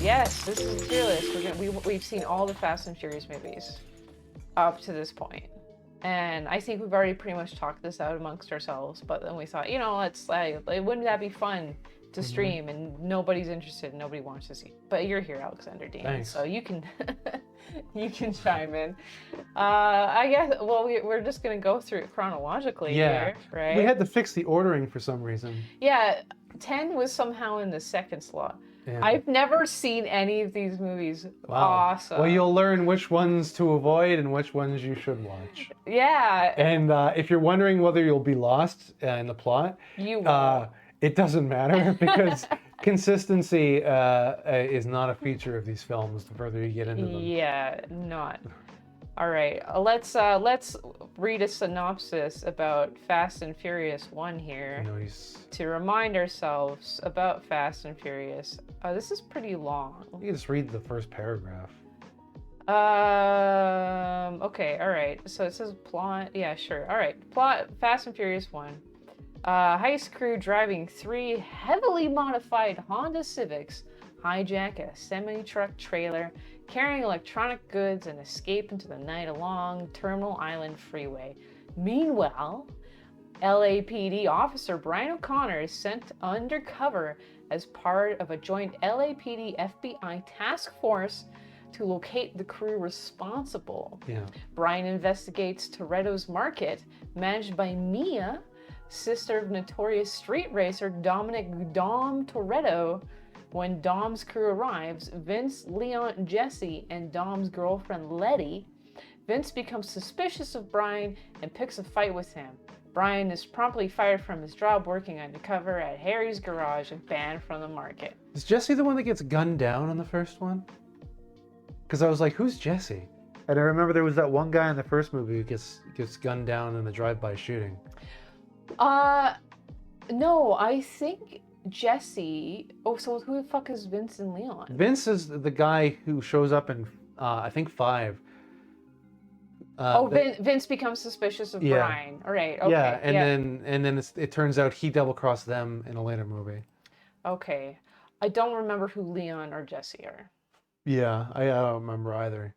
Yes, this is Fearless. We've seen all the Fast and Furious movies up to this point. And I think we've already pretty much talked this out amongst ourselves, but then we thought, let's wouldn't that be fun to stream? And nobody's interested, nobody wants to see. But you're here, Alexander Dean, Thanks. so you can you can chime in. I guess. Well, we're just gonna go through it chronologically here, right? We had to fix the ordering for some reason. Yeah, 10 was somehow in the second slot. Yeah. I've never seen any of these movies. Wow. Awesome. Well, you'll learn which ones to avoid and which ones you should watch. Yeah. And if you're wondering whether you'll be lost in the plot, You won't. it doesn't matter because consistency is not a feature of these films the further you get into them. Yeah, not. All right, let's read a synopsis about Fast and Furious 1 here to remind ourselves about Fast and Furious. This is pretty long. You can just read the first paragraph. Okay, all right. So it says plot. Yeah, sure. All right, plot. Fast and Furious 1. Heist crew driving 3 heavily modified Honda Civics hijack a semi-truck trailer carrying electronic goods and escape into the night along Terminal Island Freeway. Meanwhile, LAPD officer Brian O'Connor is sent undercover as part of a joint LAPD FBI task force to locate the crew responsible. Yeah. Brian investigates Toretto's Market, managed by Mia, sister of notorious street racer Dominic Dom Toretto. When Dom's crew arrives, Vince, Leon, Jesse, and Dom's girlfriend Letty, Vince becomes suspicious of Brian and picks a fight with him. Brian is promptly fired from his job working undercover at Harry's garage and banned from the market. Is Jesse the one that gets gunned down on the first one? Because I was like, who's Jesse? And I remember there was that one guy in the first movie who gets gunned down in the drive-by shooting. No, I think Jesse. Oh, so who the fuck is Vince and Leon? Vince is the guy who shows up in, I think 5. Vince becomes suspicious of Brian. All right. Okay. Yeah, and then it turns out he double-crossed them in a later movie. Okay, I don't remember who Leon or Jesse are. Yeah, I don't remember either.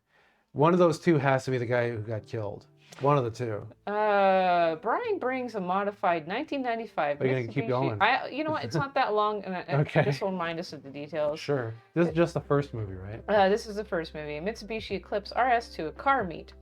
One of those two has to be the guy who got killed. One of the two. Brian brings a modified 1995 Are you gonna keep going? You know what? It's not that long, and Okay. This will remind us of the details. Sure. This is just the first movie, right? This is the first movie. Mitsubishi Eclipse RS to a car meet,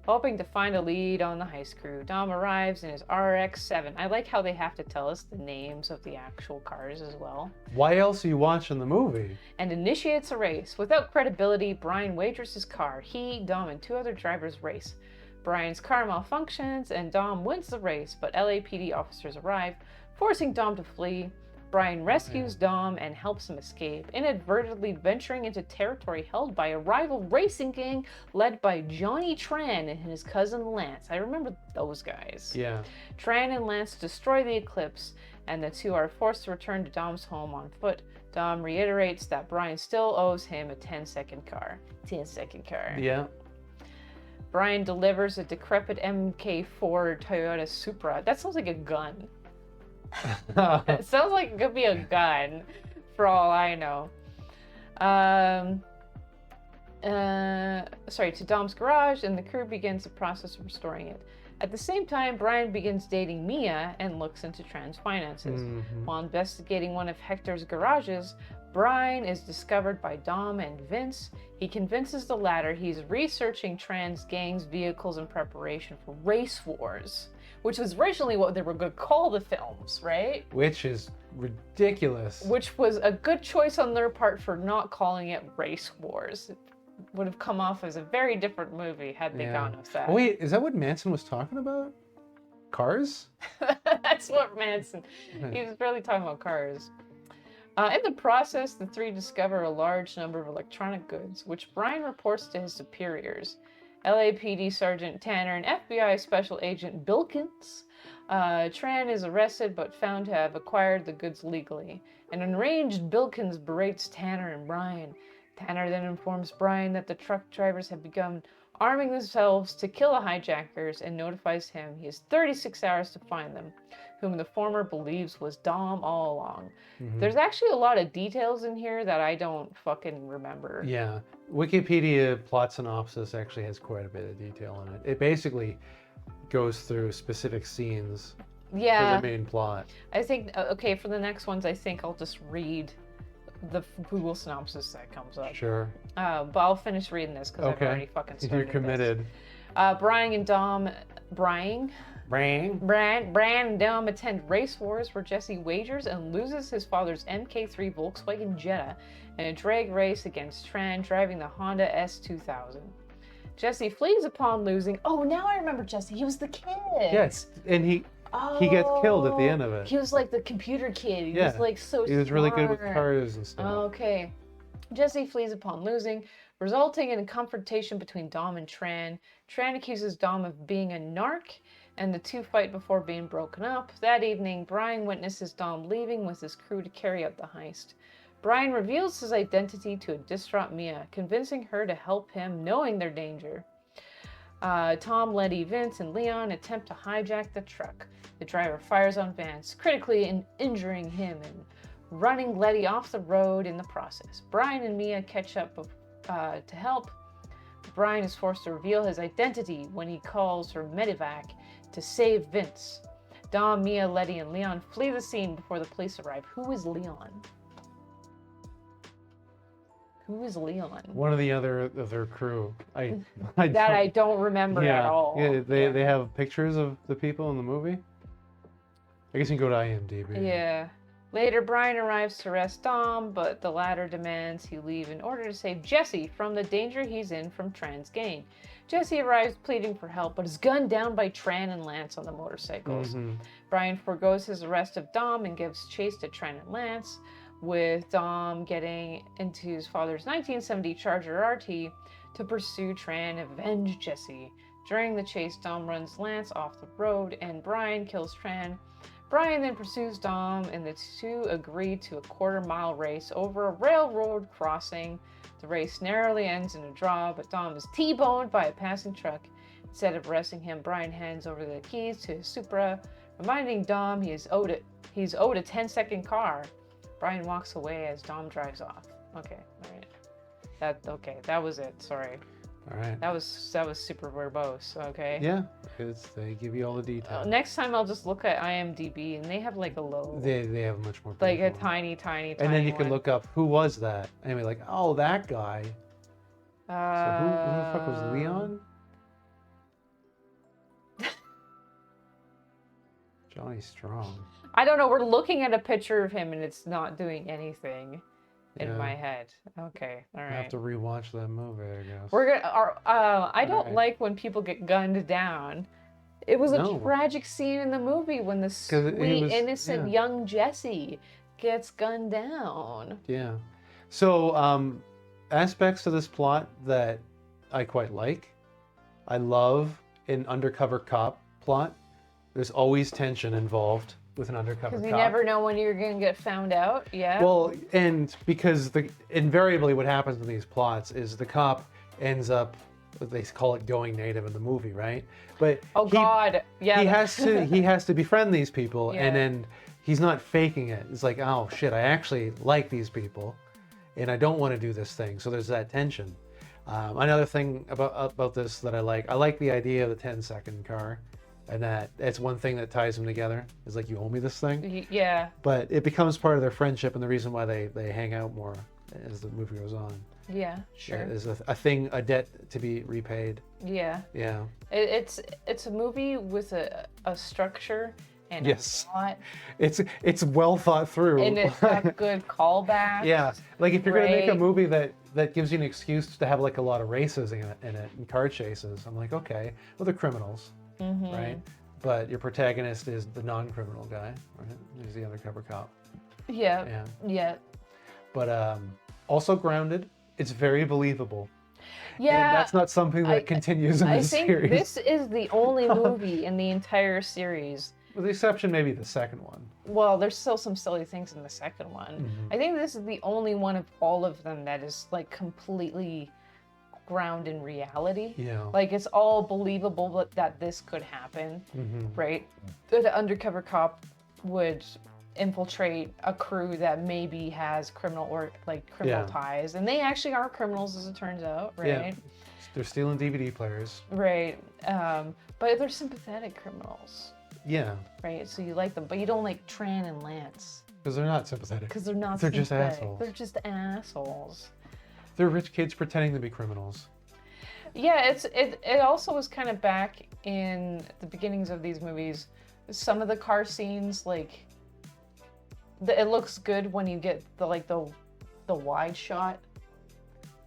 hoping to find a lead on the heist crew. Dom arrives in his RX-7. I like how they have to tell us the names of the actual cars as well. Why else are you watching the movie? And initiates a race. Without credibility, Brian wagers his car. He, Dom, and 2 other drivers race. Brian's car malfunctions and Dom wins the race, but LAPD officers arrive, forcing Dom to flee. Brian rescues Dom and helps him escape, inadvertently venturing into territory held by a rival racing gang led by Johnny Tran and his cousin Lance. I remember those guys. Yeah. Tran and Lance destroy the Eclipse, and the 2 are forced to return to Dom's home on foot. Dom reiterates that Brian still owes him a 10-second car. 10-second car. Yeah. Brian delivers a decrepit MK4 Toyota Supra. That sounds like a gun. It sounds like it could be a gun, for all I know. To Dom's garage, and the crew begins the process of restoring it. At the same time, Brian begins dating Mia and looks into Tran's finances. Mm-hmm. While investigating one of Hector's garages, Brian is discovered by Dom and Vince. He convinces the latter he's researching Tran's gang's vehicles in preparation for race wars, which was originally what they were going to call the films, right? Which is ridiculous. Which was a good choice on their part for not calling it Race Wars. It would have come off as a very different movie had they gone with that. Wait, is that what Manson was talking about? Cars? That's what Manson... He was really talking about cars. In the process, the 3 discover a large number of electronic goods, which Brian reports to his superiors. LAPD Sergeant Tanner and FBI Special Agent Bilkins. Tran is arrested but found to have acquired the goods legally. An enraged Bilkins berates Tanner and Brian. Tanner then informs Brian that the truck drivers have begun arming themselves to kill the hijackers, and notifies him he has 36 hours to find them, whom the former believes was Dom all along. Mhm. There's actually a lot of details in here that I don't fucking remember. Yeah. Wikipedia plot synopsis actually has quite a bit of detail in it. It basically goes through specific scenes Yeah. for the main plot. I think, okay, for the next ones, I think I'll just read the Google synopsis that comes up. Sure. But I'll finish reading this because I've already fucking started. You're committed. Brian and Dom, Brian and Dom attend race wars where Jesse wagers and loses his father's MK3 Volkswagen Jetta in a drag race against Tran driving the Honda S2000. Jesse flees upon losing. Oh, now I remember Jesse. He was the kid. Yes, and he gets killed at the end of it. He was like the computer kid. He Yeah. was like so He was really good with smart. cars and stuff. Okay. Jesse flees upon losing, resulting in a confrontation between Dom and Tran. Tran accuses Dom of being a narc, and the two fight before being broken up. That evening, Brian witnesses Dom leaving with his crew to carry out the heist. Brian reveals his identity to a distraught Mia, convincing her to help him, knowing their danger. Tom, Letty, Vince, and Leon attempt to hijack the truck. The driver fires on Vance, critically injuring him and running Letty off the road in the process. Brian and Mia catch up to help. Brian is forced to reveal his identity when he calls for medevac to save Vince. Dom, Mia, Letty, and Leon flee the scene before the police arrive. Who is Leon? Who is Leon? One of the other of their crew. I don't remember at all. Yeah, they have pictures of the people in the movie. I guess you can go to IMDb. Yeah. Later, Brian arrives to arrest Dom, but the latter demands he leave in order to save Jesse from the danger he's in from Tran's gang. Jesse arrives pleading for help, but is gunned down by Tran and Lance on the motorcycles. Mm-hmm. Brian forgoes his arrest of Dom and gives chase to Tran and Lance, with Dom getting into his father's 1970 Charger RT to pursue Tran and avenge Jesse. During the chase, Dom runs Lance off the road and Brian kills Tran. Brian then pursues Dom and the two agree to a quarter-mile race over a railroad crossing. The race narrowly ends in a draw, but Dom is T-boned by a passing truck. Instead of arresting him, Brian hands over the keys to his Supra, reminding Dom he's owed a 10-second car. Brian walks away as Dom drives off. Okay, all right. That was it. Sorry. All right. That was super verbose. Okay. Yeah, because they give you all the details. Next time I'll just look at IMDb and they have like a low. They have much more. Like a people. tiny. And then you can one. look up who was that, and be like, oh, that guy. So who the fuck was Leon? Johnny Strong. I don't know. We're looking at a picture of him and it's not doing anything in my head. Okay, all I right. have to rewatch that movie, I guess. We're gonna. I don't Alright. like when people get gunned down. It was a No. tragic scene in the movie when the he sweet, was- innocent yeah. young Jesse gets gunned down. Yeah. So, aspects to this plot that I quite like. I love an undercover cop plot. There's always tension involved with an undercover Because cop. you never know when you're gonna get found out. Yeah. Well, and because invariably what happens in these plots is the cop ends up, they call it going native in the movie, right? But oh God. Yeah. he has to befriend these people, Yeah. and then he's not faking it. It's like, oh shit, I actually like these people, and I don't want to do this thing. So there's that tension. Another thing about this that I like the idea of the 10-second car, and that it's one thing that ties them together. Is like, you owe me this thing. Yeah. But it becomes part of their friendship and the reason why they hang out more as the movie goes on. Yeah. Sure. There's a debt to be repaid. Yeah. Yeah. It's a movie with a structure and Yes. a plot, It's well thought through. and it's got good callbacks. Yeah. Like if you're gonna make a Great. movie that gives you an excuse to have like a lot of races in it and car chases, I'm like, okay, well they're criminals, Mm-hmm. right? But your protagonist is the non-criminal guy, right? He's the undercover cop. Yeah. Yeah. Yeah. But also grounded. It's very believable. Yeah. And that's not something that continues in I this think series. this is the only movie in the entire series. With the exception maybe the second one. Well, there's still some silly things in the second one. Mhm. I think this is the only one of all of them that is like completely ground in reality. Yeah. Like it's all believable that this could happen, right? The undercover cop would infiltrate a crew that maybe has criminal ties, and they actually are criminals as it turns out, right? Yeah. They're stealing DVD players. Right. But they're sympathetic criminals, Yeah. right? So you like them, but you don't like Tran and Lance Because they're not sympathetic. because they're not. They're just sympathetic. assholes. They're just assholes. They're rich kids pretending to be criminals. Yeah, it also was kind of back in the beginnings of these movies. Some of the car scenes, like, it looks good when you get the wide shot,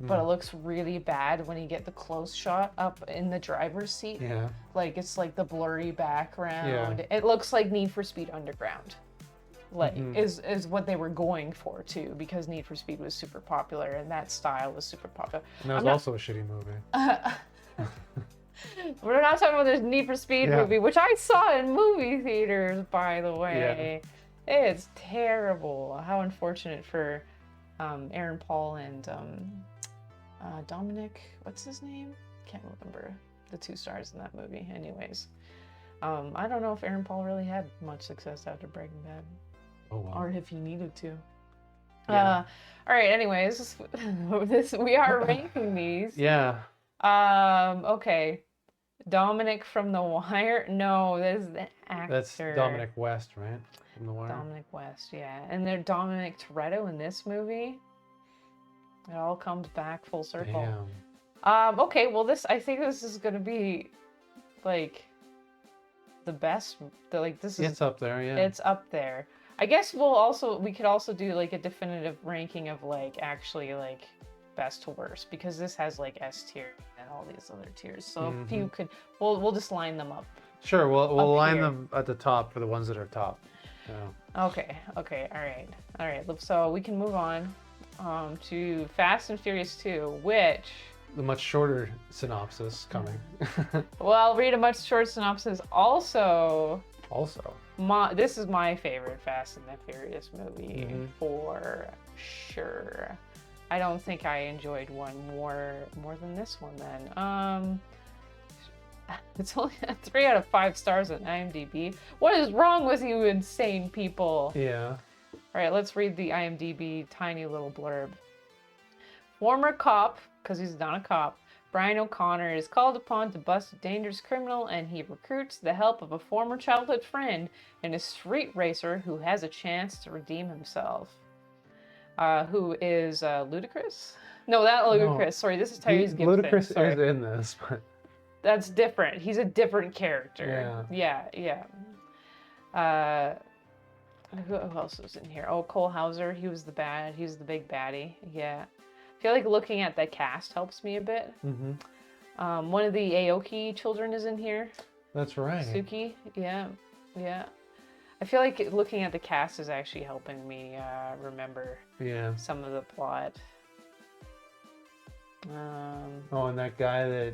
but it looks really bad when you get the close shot up in the driver's seat. Yeah. Like it's like the blurry background. Yeah. It looks like Need for Speed Underground. Like is what they were going for too, because Need for Speed was super popular and that style was super popular. And that was also a shitty movie. We're not talking about this Need for Speed Yeah. movie, which I saw in movie theaters, by the way. It's terrible. How unfortunate for Aaron Paul and Dominic, what's his name? Can't remember the two stars in that movie. Anyways, I don't know if Aaron Paul really had much success after Breaking Bad. Oh, wow. Or if he needed to. Yeah. All right, anyways, we are ranking these. Yeah. Okay. Dominic from The Wire? No, this is the actor. That's Dominic West, right? From The Wire. Dominic West, yeah. And they're Dominic Toretto in this movie. It all comes back full circle. Damn. Okay, well I think this is gonna be like the best. It's up there, yeah. It's up there. I guess we could also do like a definitive ranking of like actually like best to worst, because this has like S tier and all these other tiers. So if you could, we'll just line them up. Sure, we'll line here. them at the top for the ones that are top. Yeah. Okay, all right. So we can move on to Fast and Furious 2, which, The much shorter synopsis coming. well, I'll read a much short synopsis. Also, this is my favorite Fast and the Furious movie for sure. I don't think I enjoyed one more than this one then. It's only 3 out of 5 stars on IMDb. What is wrong with you insane people? Yeah. All right, let's read the IMDb tiny little blurb. Former cop, because he's not a cop, Brian O'Connor is called upon to bust a dangerous criminal, and he recruits the help of a former childhood friend and a street racer who has a chance to redeem himself. Who is Ludacris? No, not Ludacris. No. Sorry, this is Tyrese Gibson. Ludacris is in this, but that's different. He's a different character. Yeah. Who else was in here? Oh, Cole Hauser. He was the big baddie. Yeah. I feel like looking at the cast helps me a bit. One of the Aoki children is in here. That's right. Suki. Yeah. I feel like looking at the cast is actually helping me remember some of the plot. And that guy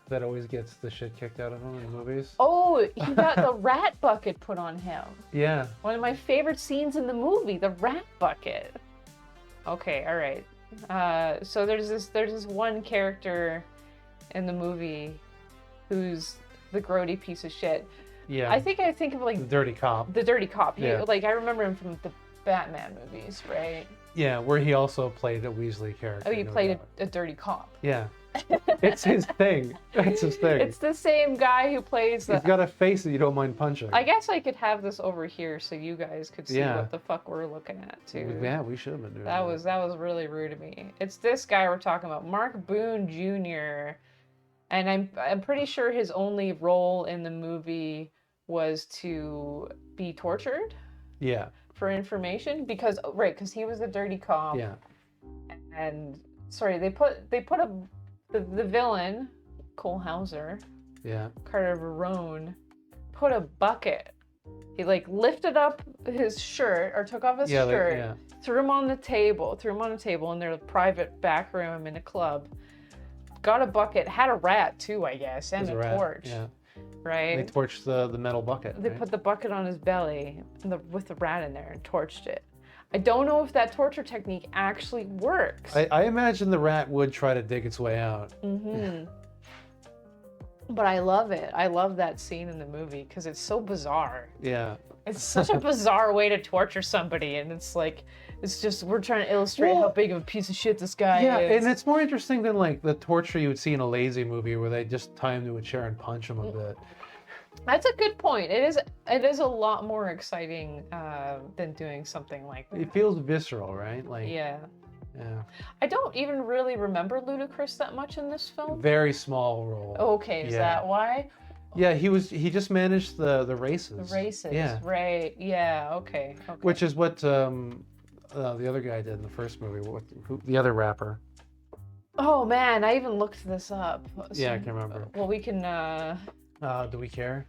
that always gets the shit kicked out of him in movies. Oh, he got the rat bucket put on him. Yeah. One of my favorite scenes in the movie, the rat bucket. Okay, all right. So there's this one character in the movie who's the grody piece of shit. Yeah. I think of like the dirty cop. The dirty cop. Yeah. Like I remember him from the Batman movies, right? Yeah, where he also played a Weasley character. Oh, he played a dirty cop. Yeah. It's his thing. That's his thing. It's the same guy who plays the... He's got a face that you don't mind punching. I guess I could have this over here so you guys could see what the fuck we're looking at too. Yeah, we should have been doing that. That was really rude of me. It's this guy we're talking about, Mark Boone Jr. And I'm pretty sure his only role in the movie was to be tortured. Yeah. For information, because he was the dirty cop. Yeah. And sorry, they put the villain, Cole Hauser. Yeah. Carter Verone, put a bucket. He like lifted up his shirt or took off his shirt, threw him on the table in their private back room in a club. Got a bucket, had a rat too, I guess, and a torch. Yeah. Right? They torched the metal bucket. They put the bucket on his belly with the rat in there and torched it. I don't know if that torture technique actually works. I imagine the rat would try to dig its way out. But I love it. I love that scene in the movie because it's so bizarre. Yeah. It's such a bizarre way to torture somebody, and it's like, it's just, we're trying to illustrate how big of a piece of shit this guy is. And it's more interesting than like the torture you would see in a lazy movie where they just tie him to a chair and punch him a bit. That's a good point. It is a lot more exciting than doing something like that. It feels visceral, right? Like, Yeah. yeah. I don't even really remember Ludacris that much in this film. Very small role. Okay, is that why? Yeah, he just managed the races. The races. Yeah. Right. Yeah. Okay. Which is what the other guy did in the first movie. The other rapper. Oh man, I even looked this up. Yeah, I can remember. Well, we can. Do we care?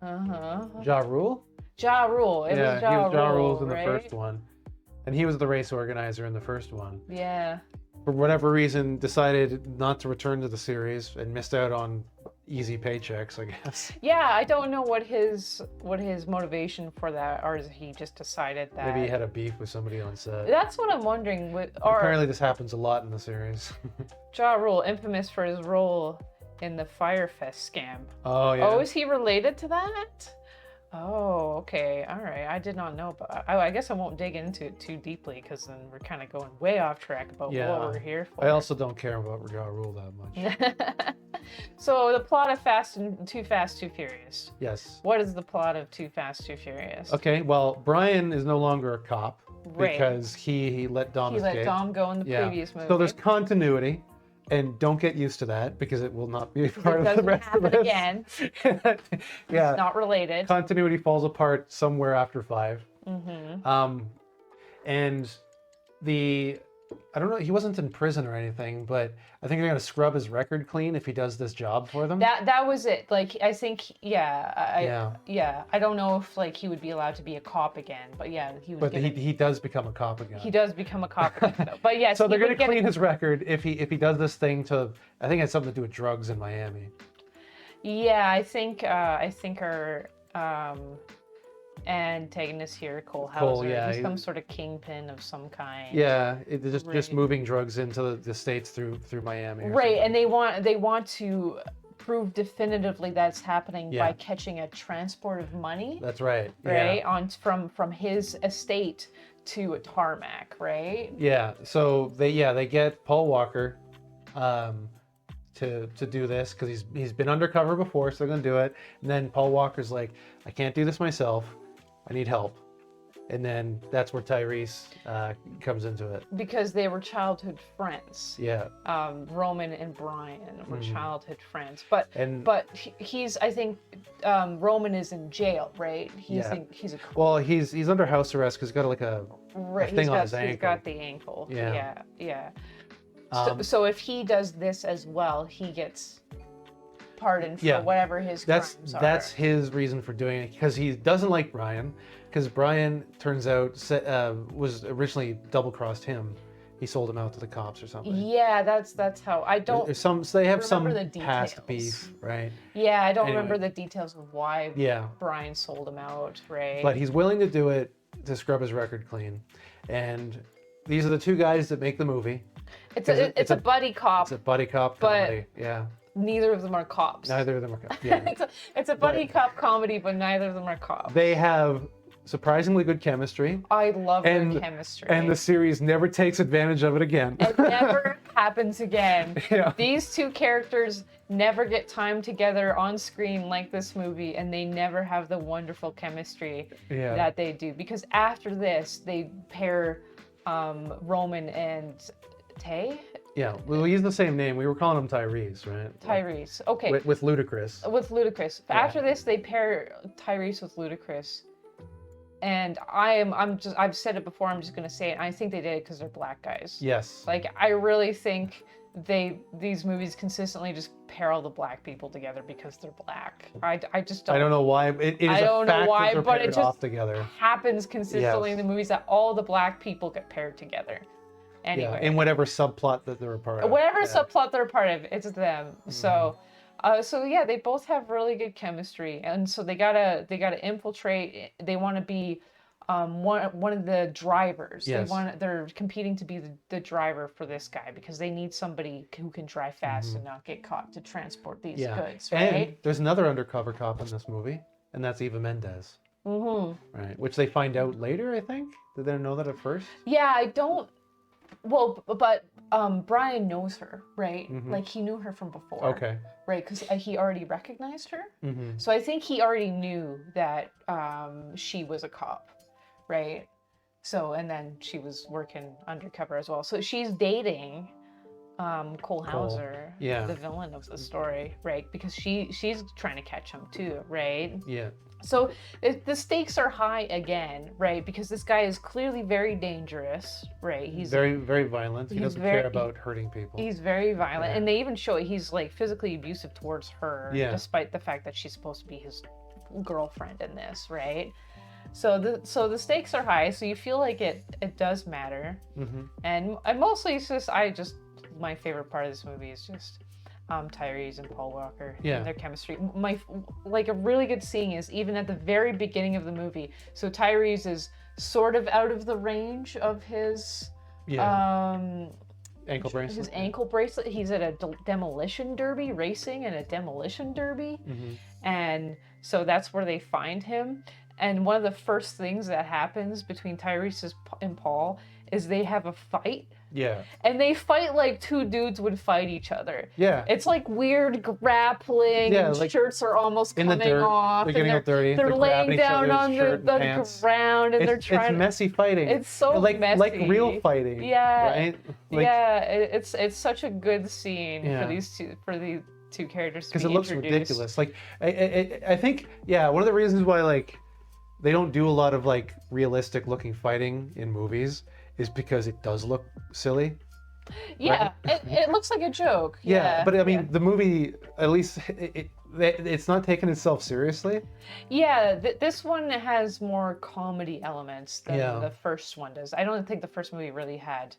Uh-huh. Ja Rule? Ja Rule. It was Ja he was Ja Rule, Rule's in the right? first one. And he was the race organizer in the first one. Yeah. For whatever reason, decided not to return to the series and missed out on easy paychecks, I guess. Yeah, I don't know what his motivation for that, or is he just decided that? Maybe he had a beef with somebody on set. That's what I'm wondering. Apparently this happens a lot in the series. Ja Rule, infamous for his role in the Firefest scam. Oh, yeah. Oh, is he related to that? Oh, okay. All right. I did not know, but I guess I won't dig into it too deeply because then we're kind of going way off track about what we're here for. I also don't care about Ja Rule that much. So the plot of Too Fast, Too Furious. Yes. What is the plot of Too Fast, Too Furious? Okay, well, Brian is no longer a cop Right. because he let Dom escape. He let Dom go in the previous movie. So there's continuity, and don't get used to that because it will not be a part of the doesn't rest of happen this. again. Yeah. It's not related. Continuity falls apart somewhere after 5. Mm-hmm. And I don't know, he wasn't in prison or anything, but I think they're gonna scrub his record clean if he does this job for them. That was it. Like, I think, Yeah. I don't know if like he would be allowed to be a cop again, but yeah, he was. But he does become a cop again. He does become a cop again, though. But yes. So they're he gonna would clean his record if he does this thing to. I think it has something to do with drugs in Miami. Yeah, I think our antagonist here, Cole Hauser, he's some sort of kingpin of some kind. Yeah, it's just moving drugs into the states through Miami. Right, and they want to prove definitively that's happening by catching a transport of money. That's right. Right, Yeah. from his estate to a tarmac, right? Yeah. So they get Paul Walker to do this because he's been undercover before, so they're gonna do it. And then Paul Walker's like, I can't do this myself. I need help. And then that's where Tyrese comes into it. Because they were childhood friends. Yeah. Roman and Brian were childhood friends, but he's, I think, Roman is in jail, right? He's under house arrest because he's got like a thing on his ankle. He's got the ankle. Yeah. Yeah. So if he does this as well, he gets pardoned for whatever his crimes are. That's his reason for doing it, because he doesn't like Brian, because Brian turns out was originally double-crossed him. He sold him out to the cops or something. Yeah, that's how I don't. They have some the past beef, right? Yeah, I don't remember the details of why Yeah. Brian sold him out, right? But he's willing to do it to scrub his record clean, and these are the two guys that make the movie. It's a buddy cop. It's a buddy cop comedy. Yeah. Neither of them are cops. Neither of them are cops. Yeah. it's a buddy cop comedy, but neither of them are cops. They have surprisingly good chemistry. I love their chemistry. And the series never takes advantage of it again. It never happens again. Yeah. These two characters never get time together on screen like this movie, and they never have the wonderful chemistry that they do. Because after this, they pair Roman and Tay. Yeah, well, he's the same name. We were calling him Tyrese, right? Tyrese. Okay. With Ludacris. With Ludacris. Yeah. After this, they pair Tyrese with Ludacris. And I've said it before, I'm just going to say it. I think they did it because they're black guys. Yes. Like, I really think these movies consistently just pair all the black people together because they're black. I just don't. I don't know why. It is I don't know why, but it just together. happens consistently in the movies that all the black people get paired together. Anyway. Yeah, in whatever subplot that they're a part of. Whatever subplot they're a part of, it's them. So yeah, they both have really good chemistry, and so they gotta infiltrate. They want to be one of the drivers. Yes. They're competing to be the driver for this guy because they need somebody who can drive fast and not get caught to transport these Yeah. goods, And right? there's another undercover cop in this movie, and that's Eva Mendes. Right. Which they find out later, I think. Did they know that at first? Yeah, I don't. Well, but Brian knows her, right? Like he knew her from before. Okay. Right, because he already recognized her. Mm-hmm. So I think he already knew that she was a cop, right? So, and then she was working undercover as well. So she's dating Cole Hauser, Yeah. the villain of the story, right? Because she's trying to catch him too, right? Yeah. So the stakes are high again, right? Because this guy is clearly very dangerous, right? He's very, very violent. He he's doesn't very- care about hurting people. He's very violent, Yeah. and they even show it. He's like physically abusive towards her, Yeah. despite the fact that she's supposed to be his girlfriend in this, right? So the stakes are high. So you feel like it does matter, and I mostly it's just my favorite part of this movie is just Tyrese and Paul Walker and their chemistry. Like a really good scene is even at the very beginning of the movie. So Tyrese is sort of out of the range of his ankle bracelet. his ankle bracelet. He's at a demolition derby, racing in a demolition derby. And so that's where they find him. And one of the first things that happens between Tyrese and Paul is they have a fight. Yeah. And they fight like two dudes would fight each other. Yeah. It's like weird grappling. Yeah, And like shirts are almost in the coming dirt. off. They're getting and up dirty. they're laying grabbing each down other's on the shirt and pants. ground and they're trying. It's messy fighting. It's so like messy. like real fighting. Yeah. Right. Like, Yeah. It's such a good scene Yeah. for these two characters to because be it looks introduced. ridiculous. Like I think one of the reasons why like they don't do a lot of like realistic looking fighting in movies is because it does look silly. Yeah, it looks like a joke. Yeah, but I mean the movie at least it's not taking itself seriously. Yeah, this one has more comedy elements than Yeah. the first one does. I don't think the first movie really had.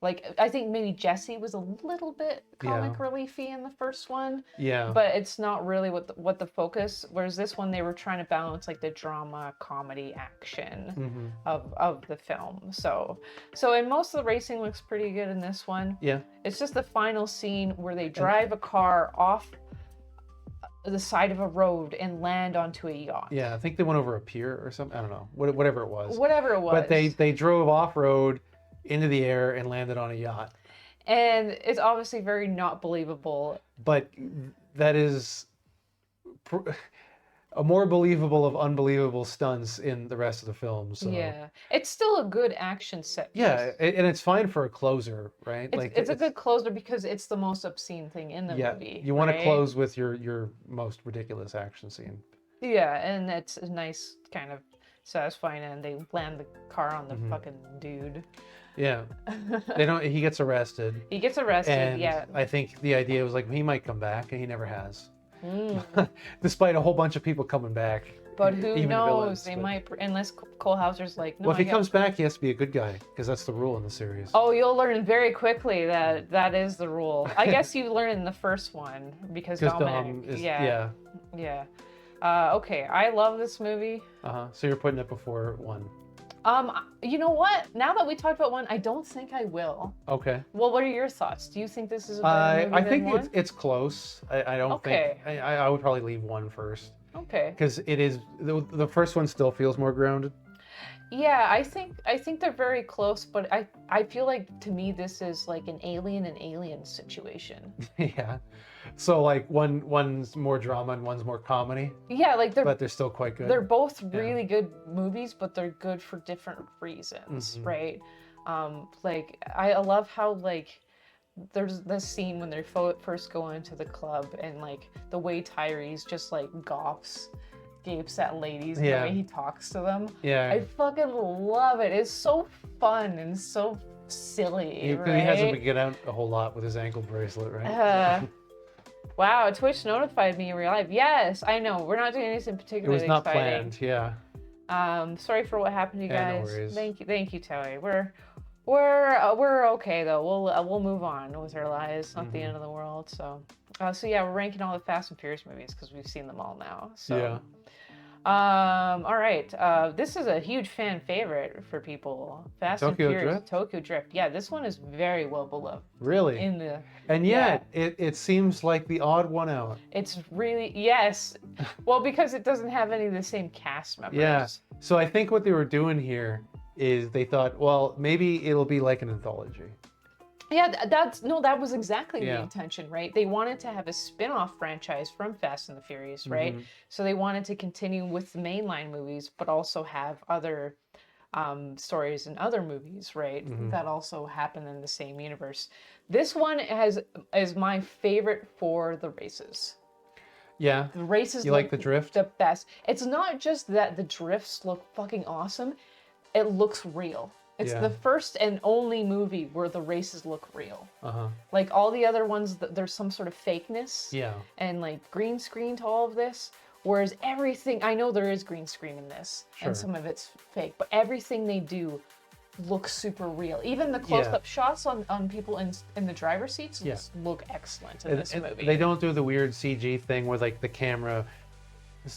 Like, I think maybe Jesse was a little bit comic reliefy in the first one. Yeah. But it's not really what the focus. Whereas this one, they were trying to balance like the drama, comedy, action of the film. So and most of the racing looks pretty good in this one. Yeah. It's just the final scene where they drive a car off the side of a road and land onto a yacht. Yeah, I think they went over a pier or something. I don't know. Whatever it was. Whatever it was. But they drove off road into the air and landed on a yacht. And it's obviously very not believable. But that is a more believable of unbelievable stunts in the rest of the film. So. Yeah, it's still a good action set. Yeah, and it's fine for a closer, right? It's a good closer because it's the most obscene thing in the movie. You want right? to close with your most ridiculous action scene. Yeah, and it's a nice kind of satisfying, and they land the car on the fucking dude. Yeah, they don't. He gets arrested. He gets arrested. And yeah, I think the idea was like he might come back, and he never has. Despite a whole bunch of people coming back. But who even knows? villains, They but- might, unless Cole Hauser's like, no. Well, if he I got- comes back, he has to be a good guy because that's the rule in the series. Oh, you'll learn very quickly that that is the rule. I guess you learn in the first one because Dominic. Dom is yeah. Okay, I love this movie. So you're putting it before one. You know what? Now that we talked about one, I don't think I will. Okay. Well, what are your thoughts? Do you think this is a better movie I than think one? it's close. I don't Okay. think I would probably leave one first Okay. because it is the first one still feels more grounded. Yeah, I think they're very close, but I feel like to me this is like an alien and alien situation. Yeah. So like one's more drama and one's more comedy, Yeah, like but they're still quite good. they're both really good movies, but they're good for different reasons, right? Like I love how like there's this scene when they first go into the club and like the way Tyrese just like gapes at ladies and the way he talks to them. Yeah. I fucking love it. It's so fun and so silly, He right? hasn't been get out a whole lot with his ankle bracelet, right? Wow, Twitch notified me in real life. Yes, I know. We're not doing anything It particularly was not exciting. planned. Yeah. Sorry for what happened to you Yeah, no guys. worries. Thank you, Toei. We're okay though. We'll move on with our lives. It's not the end of the world. So yeah, we're ranking all the Fast and Furious movies because we've seen them all now. So. Yeah. All right. This is a huge fan favorite for people. Fast and Tokyo Furious, Drift? Tokyo Drift. Yeah, this one is very well beloved. Really? In the, And yeah, yet, it seems like the odd one out. it's really yes. Well, because it doesn't have any of the same cast members. Yeah. So I think what they were doing here is they thought, well, maybe it'll be like an anthology. Yeah, that was exactly the Yeah. intention, right? They wanted to have a spin-off franchise from Fast and the Furious, right? Mhm. So they wanted to continue with the mainline movies, but also have other stories in other movies, right? Mhm. That also happen in the same universe. This one is my favorite for the races. Yeah. The races You look like the drift? the best. It's not just that the drifts look fucking awesome, it looks real. It's Yeah. the first and only movie where the races look real. Uh-huh. Like all the other ones, there's some sort of fakeness Yeah. and like green screen to all of this. Whereas everything, I know there is green screen in this, Sure. and some of it's fake, but everything they do looks super real. Even the close-up shots on people in the driver's seats look excellent in this movie. They don't do the weird CG thing where like the camera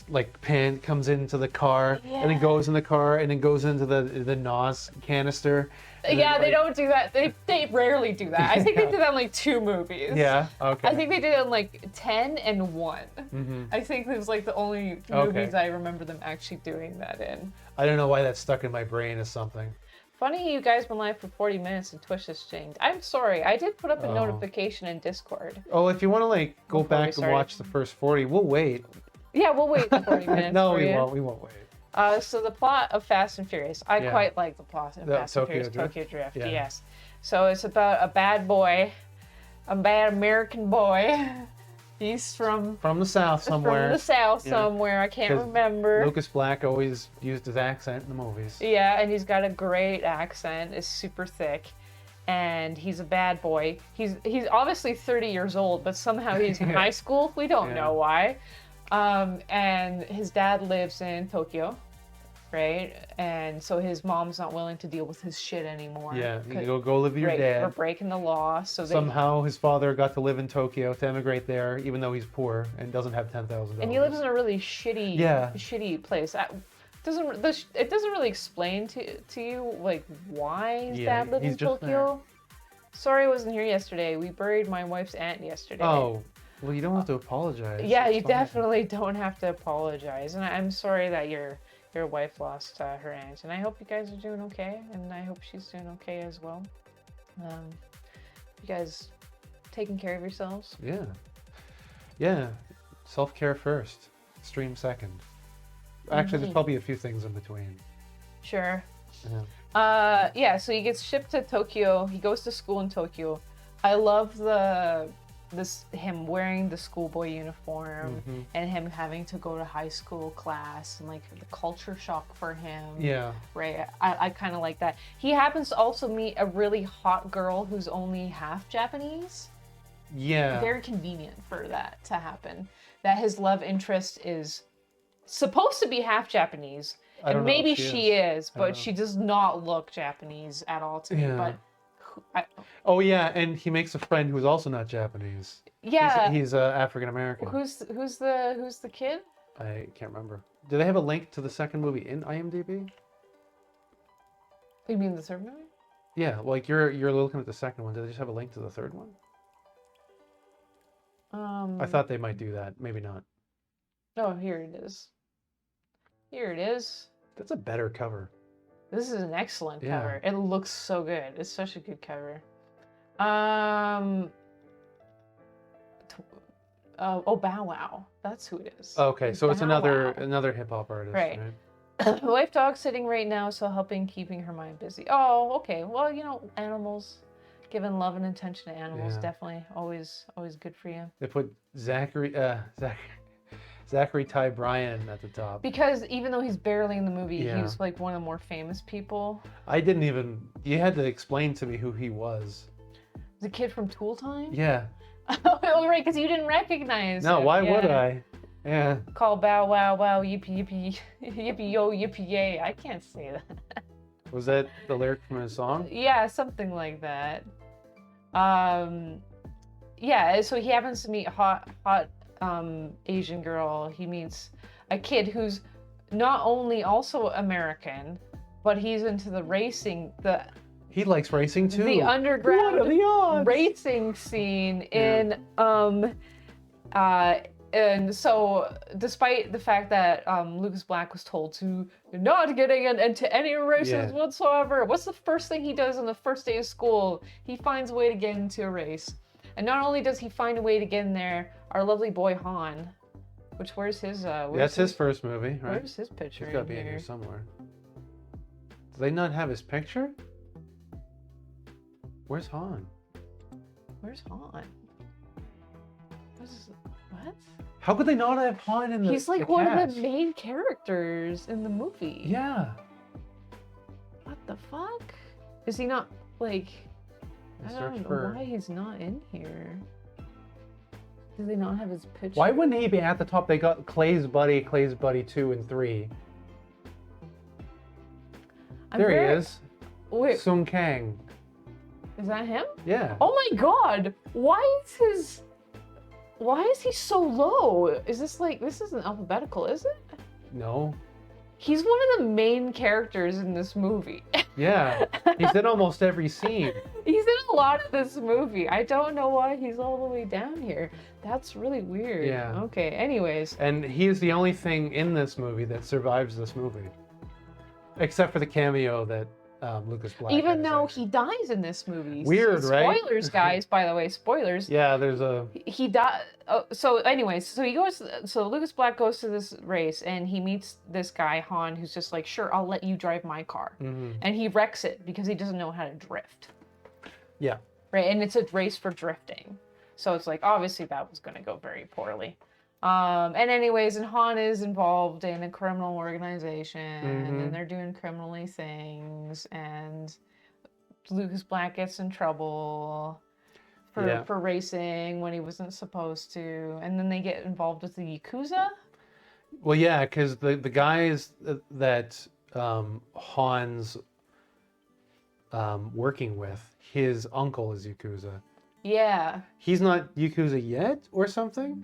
like pan comes into the car and then goes in the car and then goes into the NOS canister. And Yeah, then, they like- don't do that. They rarely do that. I think they did that in like 2 movies. Yeah. Okay. I think they did it in like 10 and 1. Mhm. I think it was like the only Okay. movies I remember them actually doing that in. I don't know why that's stuck in my brain as something. Funny you guys been live for 40 minutes and Twitch has changed. I'm sorry. I did put up a Oh. notification in Discord. Oh, if you want to like go Before we back and started. watch the first 40, we'll wait. Yeah, we'll wait 40 minutes. No, for we you. won't. We won't wait. So the plot of Fast and Furious. I Yeah. quite like the plot of The Fast and Tokyo Furious Drift? Tokyo Drift. Yeah. Yes. So it's about a bad boy, a bad American boy. He's from From the south somewhere. From the south Yeah. somewhere. I can't 'Cause remember. Lucas Black always used his accent in the movies. Yeah, and he's got a great accent. It's super thick. And he's a bad boy. He's obviously 30 years old, but somehow he's in high school. We don't Yeah. know why. And his dad lives in Tokyo, right? And so his mom's not willing to deal with his shit anymore. Yeah, you 'cause- go live with your right, for dad. breaking the law. So they, Somehow his father got to live in Tokyo to emigrate there, even though he's poor and doesn't have $10,000. and he lives in a really shitty, Yeah. shitty place. It doesn't really explain to you like why his Yeah, dad lived he's in just Tokyo. Sorry, I wasn't here yesterday. We buried my wife's aunt yesterday. Oh, well, you don't have to apologize. Yeah, It's you fine. definitely don't have to apologize, and I'm sorry that your wife lost her aunt, and I hope you guys are doing okay, and I hope she's doing okay as well. You guys taking care of yourselves? Yeah. Yeah. Self-care first, stream second. Actually, there's Mhm. probably a few things in between. Sure. Yeah. Yeah, so he gets shipped to Tokyo. He goes to school in Tokyo. I love him wearing the schoolboy uniform Mhm. and him having to go to high school class and like the culture shock for him. Yeah. Right. I kind of like that. He happens to also meet a really hot girl who's only half Japanese. Yeah. Very convenient for that to happen. That his love interest is supposed to be half Japanese. I don't And know if maybe she she is, I don't know. but she does not look Japanese at all to me. Yeah. But Oh yeah, and he makes a friend who's also not Japanese. yeah, He's African American. who's the kid? I can't remember. Do they have a link to the second movie in IMDb? You mean the third movie? Yeah, like you're looking at the second one. Do they just have a link to the third one? I thought they might do that. Maybe not. Oh, here it is. Here it is. That's a better cover. This is an excellent Yeah. cover. It looks so good. It's such a good cover. Oh, Bow Wow. That's who it is. Okay, so it's Bow another Wow. hip hop artist, Right. right? Wife dog sitting right now, so helping keeping her mind busy. Oh, okay. Well, animals, giving love and attention to animals, Yeah. definitely always good for you. They put Zachary Ty Bryan at the top. Because even though he's barely in the movie, Yeah. he's like one of the more famous people. I didn't even. You had to explain to me who he was. The kid from Tool Time. Yeah. Oh, right, because you didn't recognize. No, him. why would Yeah. I? Yeah. Call Bow Wow Wow Yippee Yippee Yippee Yo Yippee Yay. I can't say that. Was that the lyric from his song? Yeah, something like that. Yeah, so he happens to meet hot Asian girl. He meets a kid who's not only also American, but he's into the racing, He likes racing too. the underground What are the odds? racing scene Yeah. in and so despite the fact that Lucas Black was told to not getting into any races Yeah. whatsoever, what's the first thing he does on the first day of school? He finds a way to get into a race. And not only does he find a way to get in there, our lovely boy Han, which where's his That's his first movie, right? where's his picture He's got to in be in here? here somewhere. Do they not have his picture? Where's Han? Where's Han? What? How could they not have Han in the He's like the one of cast? the main characters in the movie. Yeah. What the fuck? Is he not like? I Search don't know for- why he's not in here. Do they not have his picture? Why wouldn't he be at the top? They got Clay's Buddy 2 and 3. I'm There very- he is. Wait, Sung Kang. is that him? Yeah. Oh my god! Why is he so low? Is this like, this isn't alphabetical, is it? No. He's one of the main characters in this movie. Yeah. He's in almost every scene. He's in a lot of this movie. I don't know why he's all the way down here. That's really weird. Yeah. Okay, anyways. And he's the only thing in this movie that survives this movie. Except for the cameo that Lucas Black Even has though in. he dies in this movie. Weird, right? Spoilers, guys, by the way, spoilers. Yeah, there's a... He died. So anyways, so he goes, so Lucas Black goes to this race and he meets this guy, Han, who's just like, sure, I'll let you drive my car. Mhm. And he wrecks it because he doesn't know how to drift. Yeah. Right, and it's a race for drifting. So it's like, obviously that was going to go very poorly. And anyways, and Han is involved in a criminal organization, and they're doing criminally things, and Lucas Black gets in trouble for racing when he wasn't supposed to, and then they get involved with the Yakuza. Well, yeah, because the guys that Han's working with, his uncle is Yakuza. Yeah. He's not Yakuza yet or something?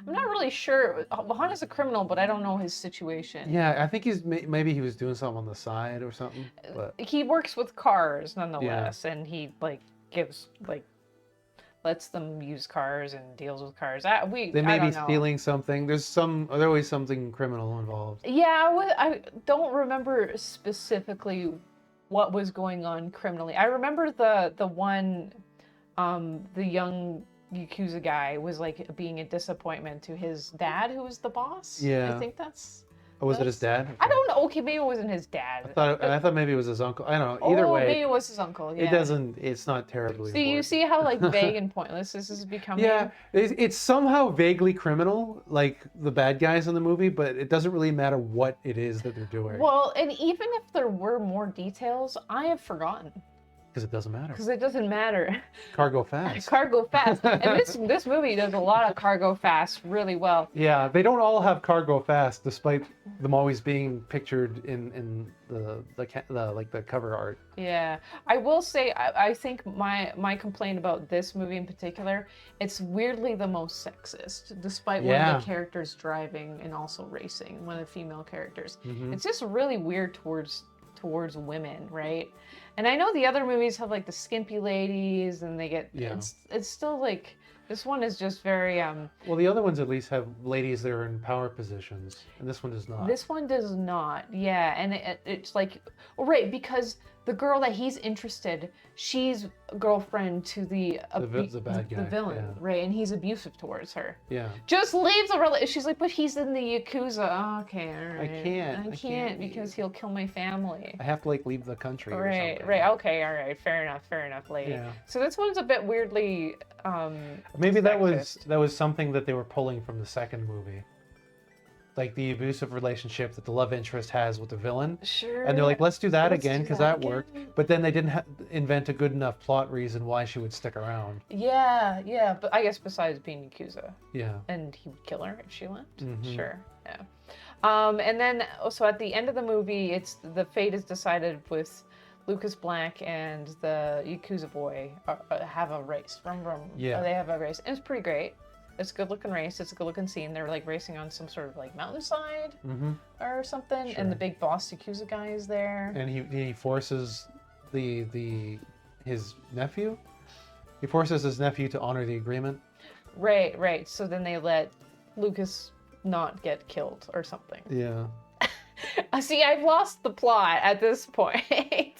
I'm not really sure. Han is a criminal, but I don't know his situation. Yeah, I think maybe he was doing something on the side or something. But He works with cars nonetheless, and he lets them use cars and deals with cars. they I may don't be know. stealing something. There's always something criminal involved. Yeah, I don't remember specifically what was going on criminally. I remember the one, the young Yakuza guy was like being a disappointment to his dad, who was the boss. Yeah. I think that's. Oh, was it his dad? I don't know. Okay, maybe it wasn't his dad. I thought maybe it was his uncle. I don't know. Either way, maybe it was his uncle. Yeah. it doesn't. It's not terribly. See, you important. see how like vague and pointless this is becoming. Yeah, it's somehow vaguely criminal, like the bad guys in the movie, but it doesn't really matter what it is that they're doing Well, and even if there were more details, I have forgotten because it doesn't matter. because it doesn't matter. Cargo fast. Cargo fast, and this movie does a lot of cargo fast really well. Yeah, they don't all have cargo fast, despite them always being pictured in the cover art. Yeah, I will say I think my complaint about this movie in particular, it's weirdly the most sexist, despite one Yeah. of the characters driving and also racing, one of the female characters. Mhm. It's just really weird towards women, right? And I know the other movies have like the skimpy ladies, and they get it's still like this one is just very Well, the other ones at least have ladies that are in power positions, and this one does not. This one does not. Yeah, and it's like, well, right, because the girl that he's interested, she's a girlfriend to the bad guy, the villain, yeah. right? And he's abusive towards her. Yeah. Just leaves the relationship. She's like, but he's in the Yakuza. Oh, okay, all right. I I can't can't because he'll kill my family. I have to leave the country. Or Right, something. right. Okay, all right. Fair enough, lady. Yeah. So this one's a bit weirdly. Maybe that sexist. was something that they were pulling from the second movie, like the abusive relationship that the love interest has with the villain. Sure. And they're like, let's do that Let's again do because that that worked. again. But then they didn't invent a good enough plot reason why she would stick around. Yeah, but I guess besides being Yakuza. Yeah. And he would kill her if she left. Mhm. Sure, yeah. And then, so at the end of the movie, it's the fate is decided with Lucas Black and the Yakuza boy have a race. Yeah. They have a race. And it's pretty great. It's a good looking race. It's a good looking scene. They're like racing on some sort of like mountainside Mm-hmm. or something, Sure. and the big boss Yakuza guy is there. And he forces his nephew. He forces his nephew to honor the agreement. Right. So then they let Lucas not get killed or something. Yeah. See, I've lost the plot at this point.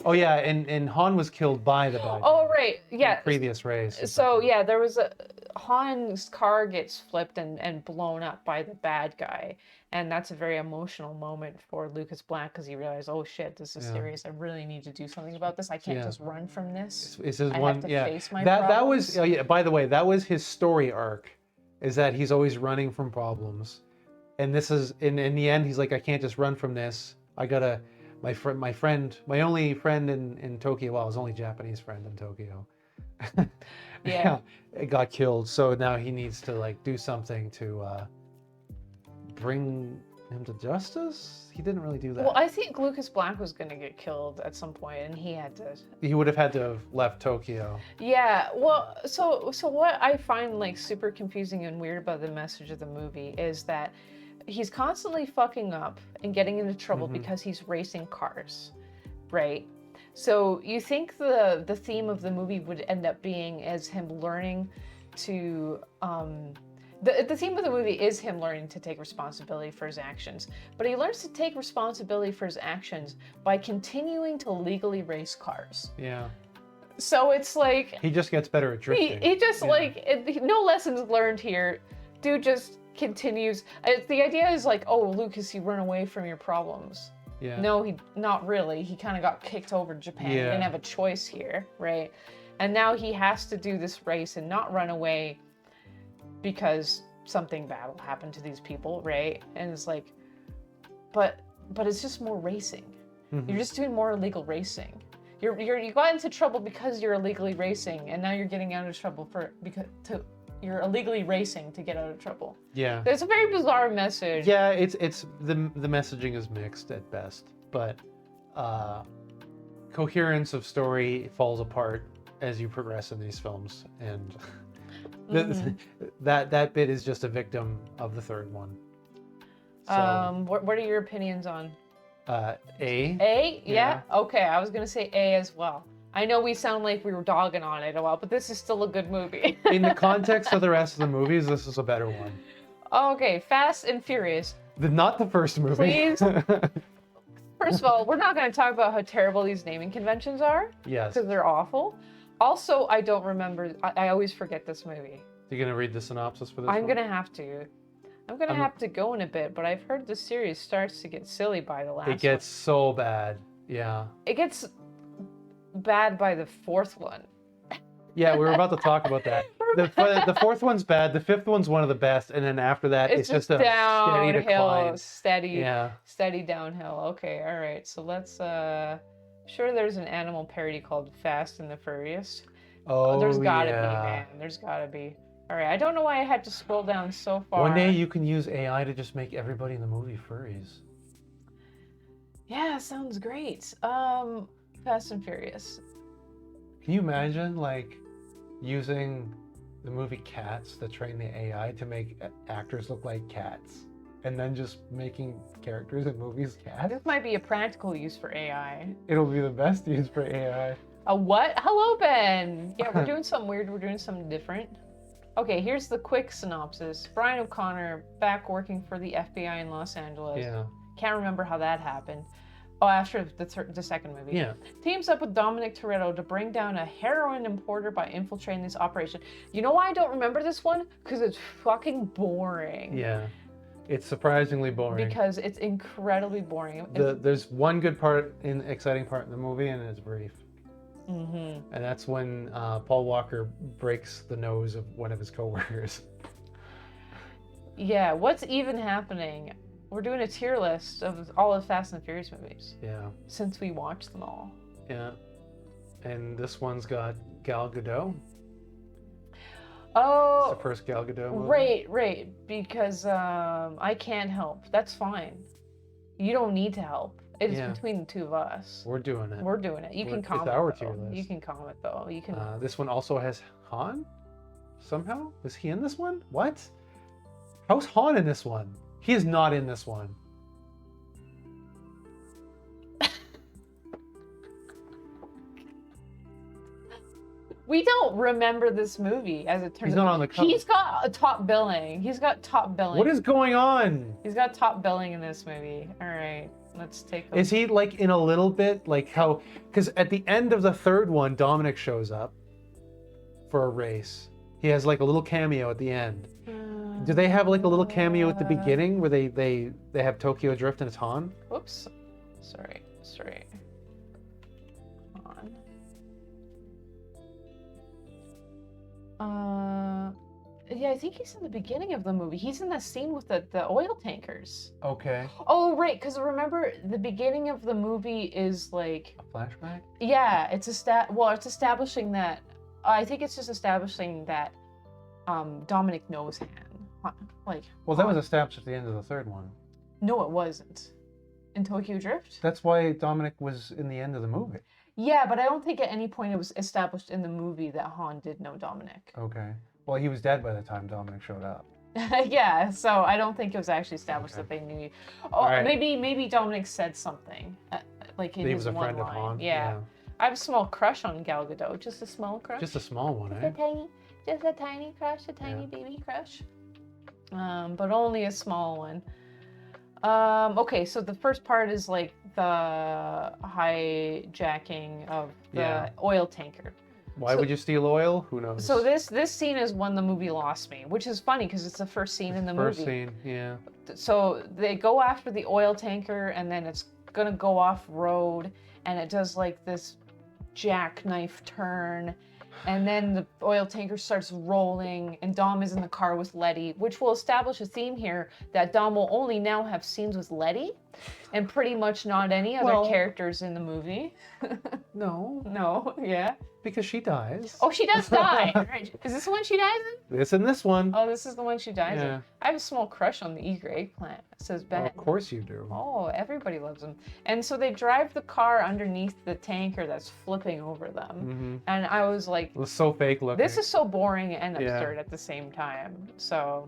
Oh yeah, and Han was killed by the bad guy Oh right, in yeah. the previous race. So yeah, there was a Han's car gets flipped and blown up by the bad guy, and that's a very emotional moment for Lucas Black because he realized, oh shit, this is Yeah. serious. I really need to do something about this. I can't Yeah. just run from this. It's his I one. have to Yeah. face my That was. problems. Oh yeah. By the way, that was his story arc, is that he's always running from problems, and this is in the end. He's like, I can't just run from this. I gotta. My only friend in Tokyo. Well, his only Japanese friend in Tokyo. Yeah. It got killed. So now he needs to like do something to bring him to justice. He didn't really do that. Well, I think Lucas Black was gonna get killed at some point, and he had to. He would have had to have left Tokyo. Yeah, well, so what I find like super confusing and weird about the message of the movie is that he's constantly fucking up and getting into trouble because he's racing cars, right? So you think the theme of the movie would end up being as him learning to the theme of the movie is him learning to take responsibility for his actions, but he learns to take responsibility for his actions by continuing to legally race cars. Yeah. So it's like He just gets better at drifting. he just Yeah. no lessons learned here. Dude just continues. The idea is like, oh, Lucas, you run away from your problems. Yeah. No, not really. He kind of got kicked over to Japan. He Yeah. didn't have a choice here, right? And now he has to do this race and not run away because something bad will happen to these people, right? And it's like, but it's just more racing. You're just doing more illegal racing. You got into trouble because you're illegally racing, and now you're getting out of trouble you're illegally racing to get out of trouble. Yeah. It's a very bizarre message. Yeah, it's the messaging is mixed at best, but coherence of story falls apart as you progress in these films, and that bit is just a victim of the third one. So, What are your opinions on A. A? Yeah? Okay, I was gonna say A as well. I know we sound like we were dogging on it a while, but this is still a good movie. In the context of the rest of the movies, this is a better one. Okay, Fast and Furious. Not the first movie. Please. First of all, we're not going to talk about how terrible these naming conventions are, Yes. because they're awful. Also, I don't remember. I always forget this movie. You're gonna read the synopsis for this I'm one? going to have to. I'm going to have to go in a bit, but I've heard the series starts to get silly by the last It gets so bad. Yeah. It gets bad by the fourth one. Yeah, we were about to talk about that. The fourth one's bad. The fifth one's one of the best, and then after that, it's just a steady downhill, decline. steady, Yeah. steady downhill. Okay, all right. So let's. Sure, there's an animal parody called Fast and the Furious. Oh, There's gotta yeah. be, man. There's gotta be. All right. I don't know why I had to scroll down so far. One day you can use AI to just make everybody in the movie furries. Yeah, sounds great. Fast and Furious. Can you imagine, like, using the movie Cats to train the AI to make actors look like cats, and then just making characters in movies cats? This might be a practical use for AI. It'll be the best use for AI. A what? Hello, Ben. Yeah, we're doing something weird. We're doing something different. Okay, here's the quick synopsis. Brian O'Connor back working for the FBI in Los Angeles. Yeah. Can't remember how that happened. Oh, after the second movie. Yeah. Teams up with Dominic Toretto to bring down a heroin importer by infiltrating this operation. You know why I don't remember this one? Because it's fucking boring. Yeah. It's surprisingly boring. Because it's incredibly boring. There's one good exciting part in the movie, and it's brief. Mm-hmm. And that's when Paul Walker breaks the nose of one of his coworkers. Yeah, what's even happening? We're doing a tier list of all of Fast and Furious movies. Yeah. Since we watched them all. Yeah. And this one's got Gal Gadot. Oh, It's the first Gal Gadot movie. right. Because I can't help. That's fine. You don't need to help. It's Yeah. between the two of us. We're doing it. We're doing it. You can It's comment. our though. tier list. You can comment though. You can. This one also has Han. somehow. Is he in this one? What? How's Han in this one? He is not in this one. We don't remember this movie as it turns He's not out. on the cover. He's got a top billing. He's got top billing. What is going on? He's got top billing in this movie. All right, let's take a Is he like in a little bit like how? Because at the end of the third one, Dominic shows up for a race. He has like a little cameo at the end. Do they have like a little cameo at the beginning where they have Tokyo Drift and it's Han? Whoops. Sorry. Yeah, I think he's in the beginning of the movie. He's in the scene with the oil tankers. Okay. Oh, right, because remember, the beginning of the movie is like... A flashback? Yeah, it's establishing that... I think it's just establishing that Dominic knows Han. Like... Well, that was established at the end of the third one. No, it wasn't. In Tokyo Drift? That's why Dominic was in the end of the movie. Yeah, but I don't think at any point it was established in the movie that Han did know Dominic. Okay. Well, he was dead by the time Dominic showed up. Yeah, so I don't think it was actually established that they knew. Oh, right. maybe Dominic said something, like in He his was a one friend of line. Han. Yeah. I have a small crush on Gal Gadot, just a small crush. Just a small one, eh? Just a tiny crush, a tiny baby crush. But only a small one. Okay, so the first part is like the hijacking of the oil tanker. Why would you steal oil? Who knows? So this scene is when the movie lost me, which is funny because it's the first scene in the movie. First scene, yeah. So they go after the oil tanker and then it's gonna go off road and it does like this jackknife turn and then the oil tanker starts rolling and Dom is in the car with Letty, which will establish a theme here that Dom will only now have scenes with Letty and pretty much not any other characters in the movie. No, yeah. Because she dies. Oh, she does die. Right. Is this the one she dies in? This and this one. Oh, this is the one she dies Yeah. in. I have a small crush on the eager eggplant. It says Ben. Well, of course you do. Oh, everybody loves him. And so they drive the car underneath the tanker that's flipping over them. Mm-hmm. And I was like, It was so fake looking. this is so boring and Yeah. absurd at the same time. So,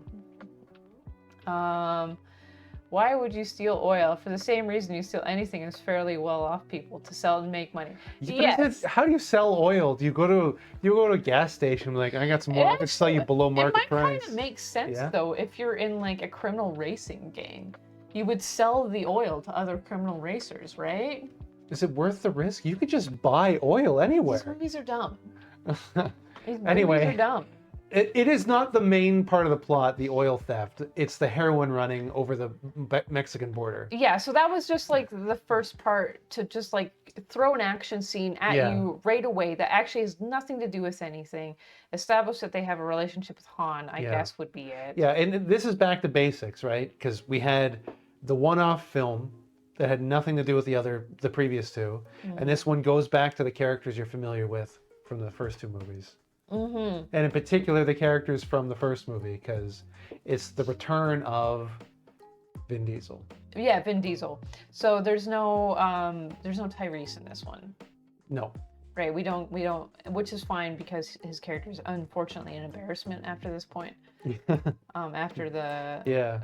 why would you steal oil? For the same reason you steal anything as fairly well-off people to sell and make money. Yes. How do you sell oil? Do you go to a gas station and be like, I got some more, I can sell you below market It might price? kind of make sense Yeah. though if you're in like a criminal racing gang. You would sell the oil to other criminal racers, right? Is it worth the risk? You could just buy oil These anywhere. movies are dumb. These Anyway. movies are dumb. It is not the main part of the plot, the oil theft. It's the heroin running over the Mexican border. Yeah, so that was just like the first part to just like throw an action scene at you right away that actually has nothing to do with anything. Establish that they have a relationship with Han, I guess would be it. Yeah, and this is back to basics, right? Because we had the one-off film that had nothing to do with the previous two, and this one goes back to the characters you're familiar with from the first two movies. Mm-hmm. And in particular, the characters from the first movie, because it's the return of Vin Diesel. Yeah, Vin Diesel. So there's no Tyrese in this one. No. Right, we don't, which is fine because his character is unfortunately an embarrassment after this point. After the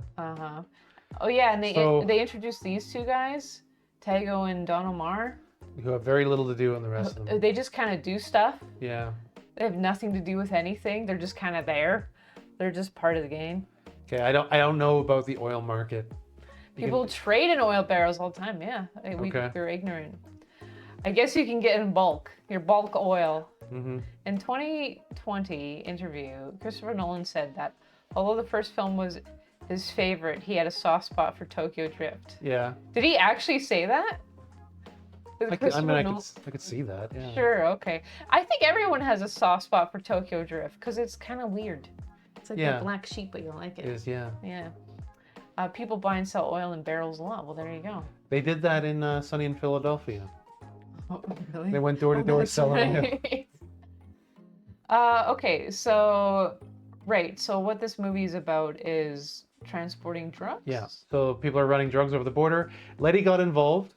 Oh yeah, and they introduced these two guys, Tego and Don Omar. Who have very little to do in the rest of them. They just kind of do stuff. Yeah. They have nothing to do with anything. They're just kind of there. They're just part of the game. Okay, I don't know about the oil market. People trade in oil barrels all the time. Yeah, we're ignorant. I guess you can get in bulk, your bulk oil. Mm-hmm. In 2020 interview, Christopher Nolan said that although the first film was his favorite, he had a soft spot for Tokyo Drift. Yeah. Did he actually say that? I could see that. Yeah. Sure, okay. I think everyone has a soft spot for Tokyo Drift because it's kind of weird. It's like a black sheep, but you like it. It is, yeah. Yeah. People buy and sell oil in barrels a lot. Well, there you go. They did that in Sunny in Philadelphia. Oh, really? They went door to door selling it. Okay, so so what this movie is about is transporting drugs. Yeah. So people are running drugs over the border. Letty got involved.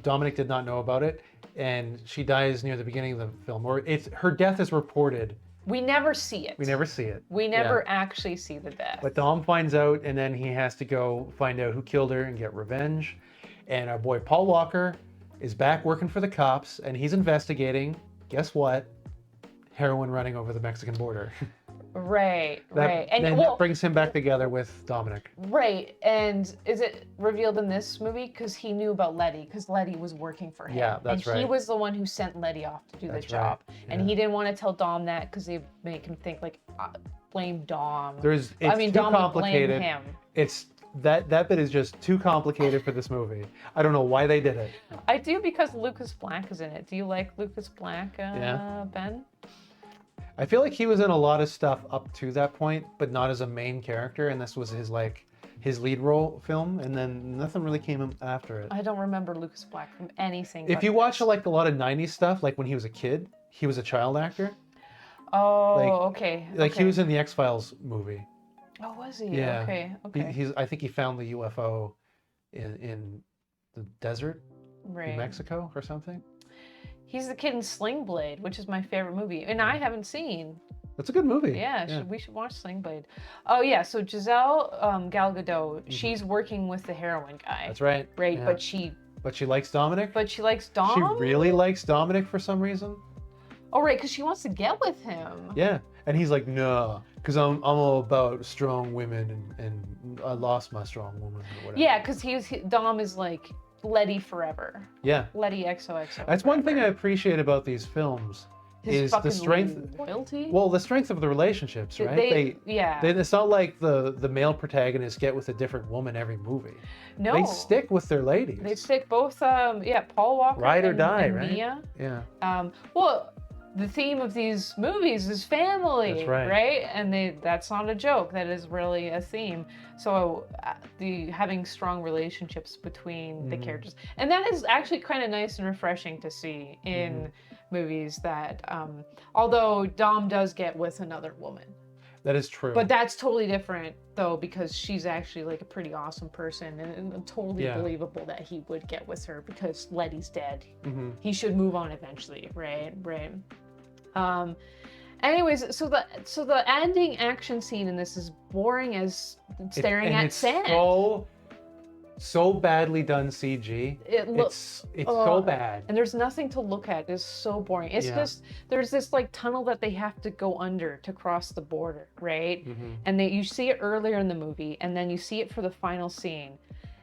Dominic did not know about it, and she dies near the beginning of the film. Or her death is reported We never see it. We never see it. We Yeah. never actually see the death. But Dom finds out, and then he has to go find out who killed her and get revenge. And our boy Paul Walker is back working for the cops, and he's investigating. Guess what? Heroin running over the Mexican border. Right, right. And then that brings him back together with Dominic. Right. And is it revealed in this movie? Because he knew about Letty, because Letty was working for him. Yeah, that's and right. he was the one who sent Letty off to do the job. Right. And Yeah. he didn't want to tell Dom that because they make him think, like, blame Dom. It's too Dom complicated. would blame him. It's that bit is just too complicated for this movie. I don't know why they did it. I do, because Lucas Black is in it. Do you like Lucas Black, Ben? I feel like he was in a lot of stuff up to that point, but not as a main character, and this was his lead role film, and then nothing really came after it. I don't remember Lucas Black from anything. If you watch like a lot of 90s stuff, like when he was a kid, he was a child actor. Oh, okay. Like he was in the X-Files movie. Oh, was he? Yeah. Okay. I think he found the UFO in the desert Right. in Mexico or something. He's the kid in Sling Blade, which is my favorite movie, and I haven't seen. That's a good movie. Yeah, we should watch Sling Blade. Oh yeah, so Giselle Gal Gadot, she's working with the heroin guy. That's right. Right, Yeah. but she likes Dominic. she likes Dom. She really likes Dominic for some reason. Oh right, because she wants to get with him. Yeah, and he's like, no, because I'm all about strong women, and I lost my strong woman or whatever. Yeah, because Dom is like Letty forever. Yeah. Letty XOXO. That's one thing I appreciate about these films. His is the strength, loyalty. well, the strength of the relationships, right? It's not like the male protagonists get with a different woman every movie. No, they stick with their ladies. They stick both. Paul Walker. Ride or die, and right? Mia. Yeah. Well, the theme of these movies is family, That's right. right? And that's not a joke. That is really a theme. So having strong relationships between the characters, and that is actually kind of nice and refreshing to see in movies that, although Dom does get with another woman. That is true. But that's totally different, though, because she's actually like a pretty awesome person, and totally believable that he would get with her because Letty's dead. He should move on eventually, right? Anyways, so the ending action scene in this is boring as staring at sand. So badly done CG. It's so bad. And there's nothing to look at. It's so boring. It's just there's this like tunnel that they have to go under to cross the border, right? And you see it earlier in the movie, and then you see it for the final scene.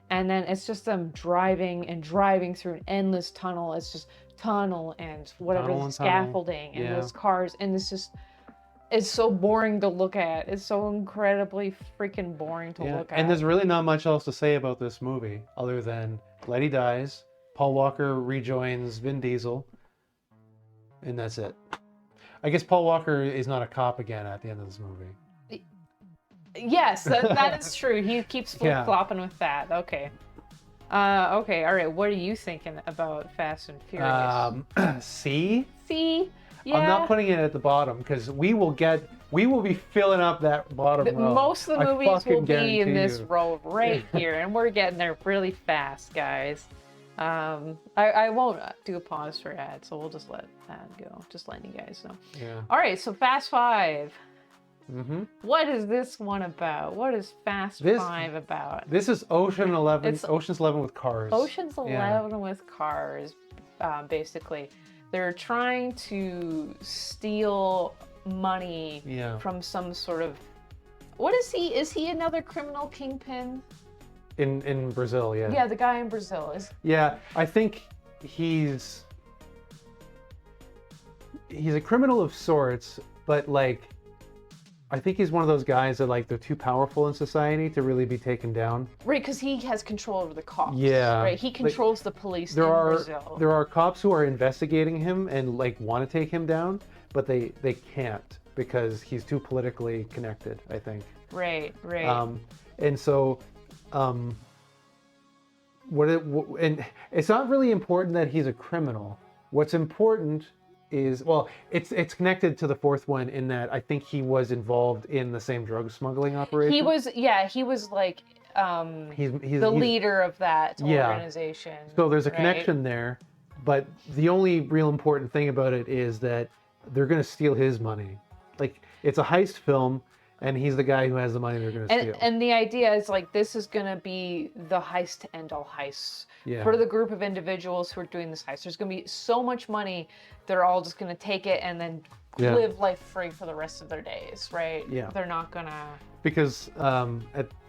And then it's just them driving through an endless tunnel. It's just tunnel and whatever, scaffolding and those cars, and it's so boring to look at. It's so incredibly freaking boring to look at. And there's really not much else to say about this movie other than Letty dies, Paul Walker rejoins Vin Diesel, and that's it. I guess Paul Walker is not a cop again at the end of this movie. Yes, that is true. He keeps flip-flopping with that. Okay. Okay, all right. What are you thinking about Fast and Furious? C? C? Yeah. I'm not putting it at the bottom because we will be filling up that bottom row. Most of the movies will be in this you. row right here, and we're getting there really fast, guys. I won't do a pause for ads, so we'll just let that go. Just letting you guys know. Yeah. All right, so Fast 5. What is this one about? What is Fast 5 about? This is Ocean's 11 with cars. Ocean's 11 with cars, basically. They're trying to steal money from some sort of... What is he? Is he another criminal kingpin? In Brazil, yeah. Yeah, the guy in Brazil is... Yeah, I think he's a criminal of sorts, but like... I think he's one of those guys that like they're too powerful in society to really be taken down. Right, because he has control over the cops. Yeah. Right, he controls the police in Brazil. There are cops who are investigating him and like want to take him down, but they can't because he's too politically connected, I think. Right. And so, and it's not really important that he's a criminal. What's important is, well, it's connected to the fourth one in that I think he was involved in the same drug smuggling operation. He was like he's the leader of that organization. So there's a connection there, but the only real important thing about it is that they're going to steal his money. like it's a heist film, and he's the guy who has the money they're going to steal. And the idea is like this is gonna be the heist to end all heists Yeah. for the group of individuals who are doing this heist. There's gonna be so much money, they're all just gonna take it and then Yeah. live life free for the rest of their days, right? Yeah. They're not gonna. Because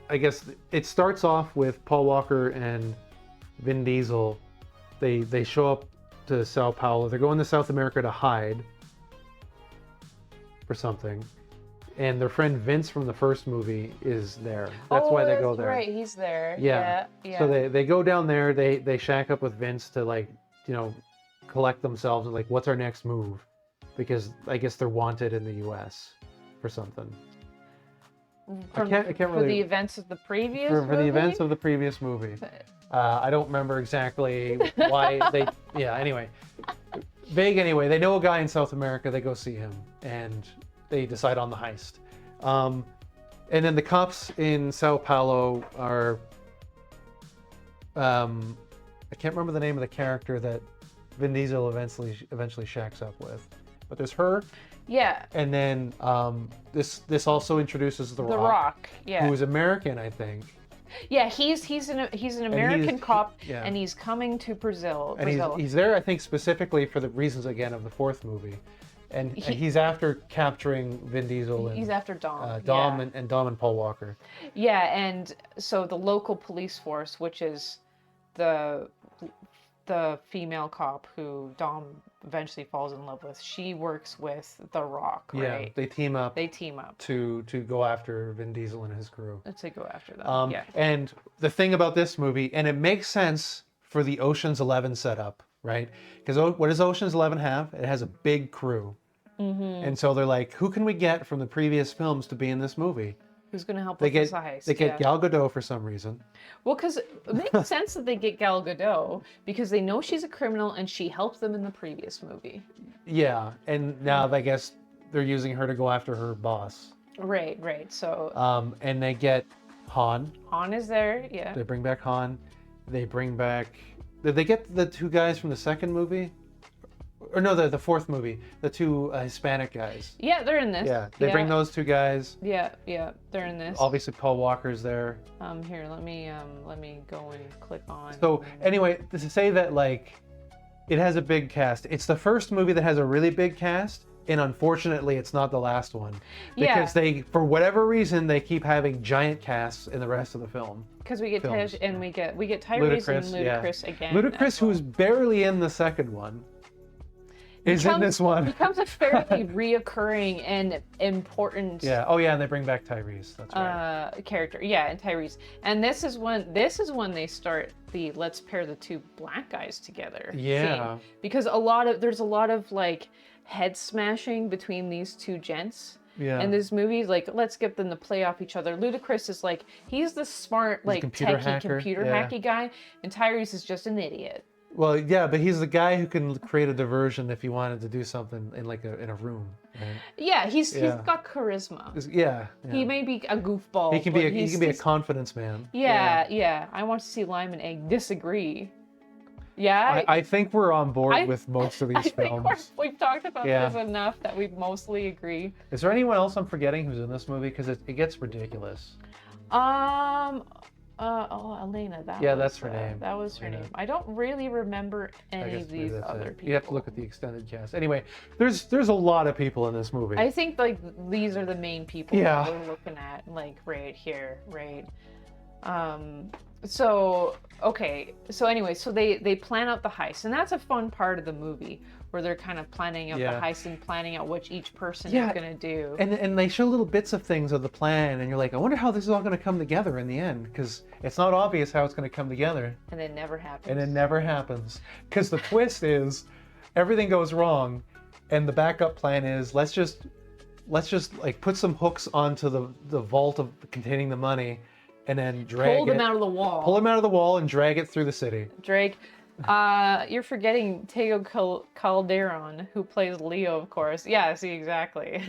I guess it starts off with Paul Walker and Vin Diesel. They show up to Sao Paulo. They're going to South America to hide for something. And their friend Vince from the first movie is there. That's why they go there. Right, he's there. Yeah. Yeah. So they go down there. They shack up with Vince to like, collect themselves and like, what's our next move? Because I guess they're wanted in the U.S. for something. I can't for really the events of the previous for the movie? events of the previous movie. I don't remember exactly why they. Yeah. Anyway, vague. Anyway, they know a guy in South America. They go see him, and they decide on the heist. And then the cops in Sao Paulo are. I can't remember the name of the character that Vin Diesel eventually shacks up with, but there's her. Yeah. And then this also introduces The The Rock, Rock. Yeah. who is American, I think. Yeah, he's an American cop, yeah. and he's coming to Brazil. And he's there, I think, specifically for the reasons again of the fourth movie, and he's after capturing Vin Diesel. And, he's after Dom. Dom yeah. and Dom and Paul Walker. Yeah, and so the local police force, which is the female cop who Dom eventually falls in love with, she works with The Rock, right? Yeah, they team up. They team up to go after Vin Diesel and his crew. to go after them. Yeah. And the thing about this movie, and it makes sense for the Ocean's 11 setup, right? Because what does Ocean's 11 have? It has a big crew. Mm-hmm. And so they're like, who can we get from the previous films to be in this movie? Who's going to help They with get this heist? they get Gal Gadot for some reason. Well, because it makes sense that they get Gal Gadot because they know she's a criminal and she helped them in the previous movie. Yeah, and now I guess they're using her to go after her boss. Right. So And they get Han. Han is there. Yeah. They bring back Han. They bring back. Did they get the two guys from the second movie? Or no, the fourth movie. The two Hispanic guys. Yeah, they're in this. Yeah, they bring those two guys. Yeah, they're in this. Obviously, Paul Walker's there. Here, let me go and click on. So anyway, to say that like, it has a big cast. It's the first movie that has a really big cast, and unfortunately, it's not the last one because they, for whatever reason, they keep having giant casts in the rest of the film. Because we get films. Tej and we get Tyrese and Ludacris again. Ludacris, who's barely in the second one, is in this one. Becomes a fairly reoccurring and important. Yeah. Oh yeah, and they bring back Tyrese. That's right. Character. Yeah, and Tyrese. And this is when they start the let's pair the two black guys together. Yeah. Thing. Because there's a lot of like head smashing between these two gents. Yeah. And this movie, like, let's get them to play off each other. Ludacris is like, he's the smart, like, computer hacky guy, and Tyrese is just an idiot. Well, yeah, but he's the guy who can create a diversion if he wanted to do something in like in a room. Right? Yeah, he's got charisma. Yeah. He may be a goofball. He can be a confidence man. Yeah. I want to see Lime and Egg disagree. Yeah. I think we're on board with most of these films. We've talked about this enough that we mostly agree. Is there anyone else I'm forgetting who's in this movie? Because it gets ridiculous. Elena. That's her name. That was her name. I don't really remember any of these other people. You have to look at the extended cast. Anyway, there's a lot of people in this movie. I think like these are the main people that we're looking at, like right here, right? So anyway, so they plan out the heist, and that's a fun part of the movie where they're kind of planning out the heist and planning out what each person is gonna do. And they show little bits of things of the plan, and you're like, I wonder how this is all gonna come together in the end, because it's not obvious how it's gonna come together. And it never happens. And it never happens, because the twist is everything goes wrong, and the backup plan is let's just like put some hooks onto the vault containing the money, and then pull them out of the wall. Pull them out of the wall and drag it through the city. Drake. You're forgetting Tego Calderon, who plays Leo, of course. Yeah, see, exactly.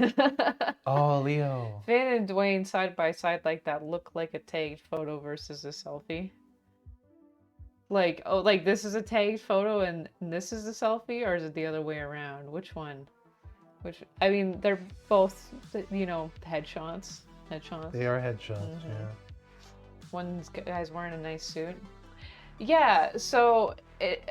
Oh, Leo. Finn and Dwayne side by side like that look like a tagged photo versus a selfie. Like, this is a tagged photo and this is a selfie, or is it the other way around? Which one? Which, I mean, they're both, you know, headshots. Headshots. They are headshots. One guy's wearing a nice suit. Yeah, so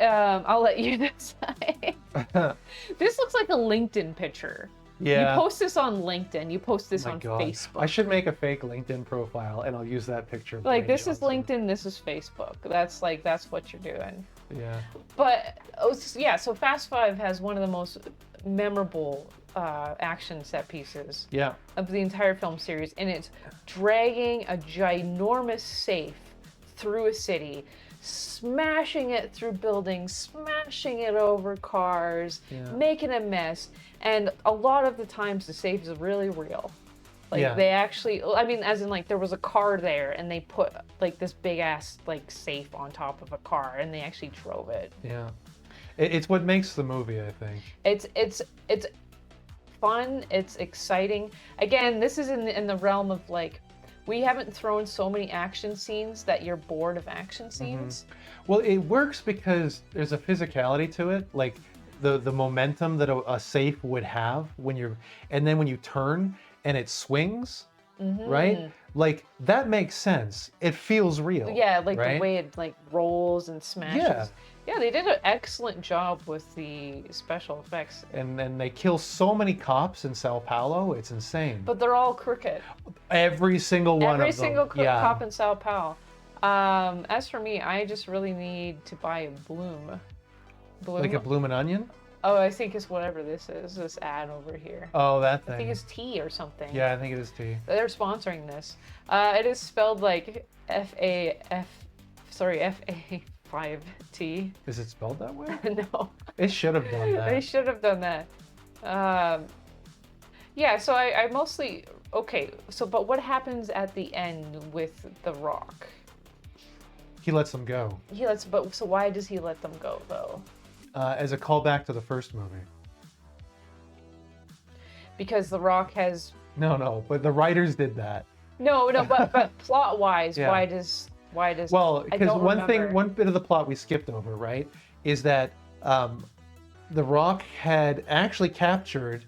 I'll let you decide. Yeah. This looks like a LinkedIn picture. Yeah. You post this on LinkedIn. You post this My on God. Facebook. I should make a fake LinkedIn profile and I'll use that picture. of Like, Dwayne this is Johnson. LinkedIn, this is Facebook. That's what you're doing. Yeah. But yeah, so Fast Five has one of the most memorable action set pieces Yeah. of the entire film series, and it's dragging a ginormous safe through a city, smashing it through buildings, smashing it over cars, Yeah. making a mess. And a lot of the times the safe is really real. Like Yeah. they actually, I mean, as in like there was a car there and they put like this big ass like safe on top of a car and they actually drove it. Yeah. It's what makes the movie, I think. It's fun. It's exciting. Again, this is in the realm of like, we haven't thrown so many action scenes that you're bored of action scenes. Well, it works because there's a physicality to it, like the momentum that a safe would have when you're, and then when you turn and it swings, right? Like that makes sense. It feels real. Yeah, like right? the way it like rolls and smashes. Yeah. Yeah, they did an excellent job with the special effects. And then they kill so many cops in Sao Paulo, it's insane. But they're all crooked. Every single one Every of them. single yeah. cop in Sao Paulo. As for me, I just really need to buy a bloom. Bloom. Like a bloomin' onion? Oh, I think it's whatever this is. This ad over here. Oh, that thing. I think it's tea or something. Yeah, I think it is tea. They're sponsoring this. It is spelled like F-A-5-T. Is it spelled that way? No. It should have done They that. should have done that. Yeah, so I mostly, okay, so but what happens at the end with The Rock? He lets them go. So why does he let them go though? As a callback to the first movie. Because The Rock has, No, but the writers did that. no, but plot wise, Yeah. why does, Well, I because don't remember. one bit of the plot we skipped over, right, is that The Rock had actually captured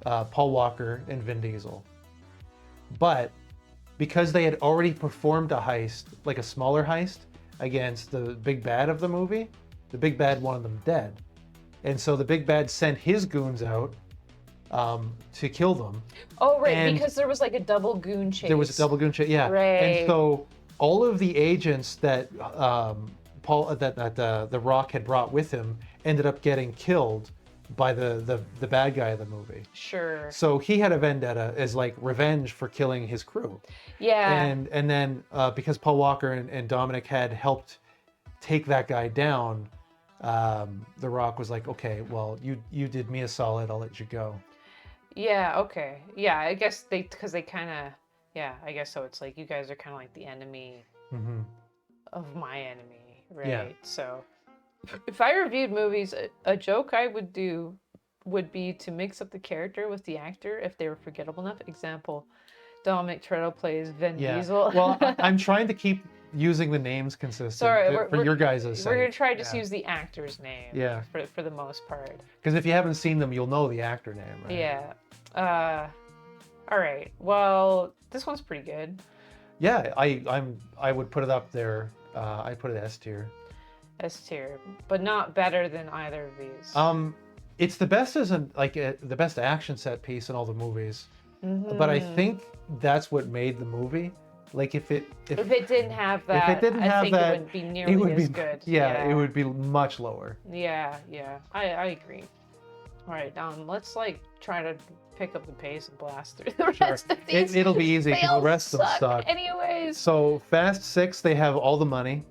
Paul Walker and Vin Diesel. But because they had already performed a heist, like a smaller heist, against the big bad of the movie, the big bad wanted them dead. And so the big bad sent his goons out to kill them. Oh, right, and because there was like a double goon chase. There was a double goon chase, yeah. Right. And so all of the agents that the Rock had brought with him ended up getting killed by the bad guy of the movie. Sure. So he had a vendetta as like revenge for killing his crew. Yeah. And then because Paul Walker and Dominic had helped take that guy down, The Rock was like, okay, well, you did me a solid, I'll let you go. Yeah, okay. Yeah, I guess because they kind of, yeah, I guess so. It's like you guys are kind of like the enemy Mm-hmm. of my enemy, right? Yeah. So if I reviewed movies, a joke I would do would be to mix up the character with the actor if they were forgettable enough. Example, Dominic Toretto plays Vin Yeah. Diesel. Well, I'm trying to keep using the names consistent Sorry, for your guys' sake. We're gonna try to just Yeah. use the actor's name. Yeah. For the most part. Because if you haven't seen them, you'll know the actor name, right? Yeah. All right. Well, this one's pretty good. Yeah, I would put it up there. I put it S tier. S tier, but not better than either of these. It's the best the best action set piece in all the movies. But I think that's what made the movie. Like if it didn't have that, if it didn't I have think that, it wouldn't be nearly as good. Yeah, it would be much lower. Yeah, I agree. All right, let's like try to pick up the pace and blast through the rest of these. It'll be easy They because all the rest of them suck. anyways. So Fast 6, they have all the money.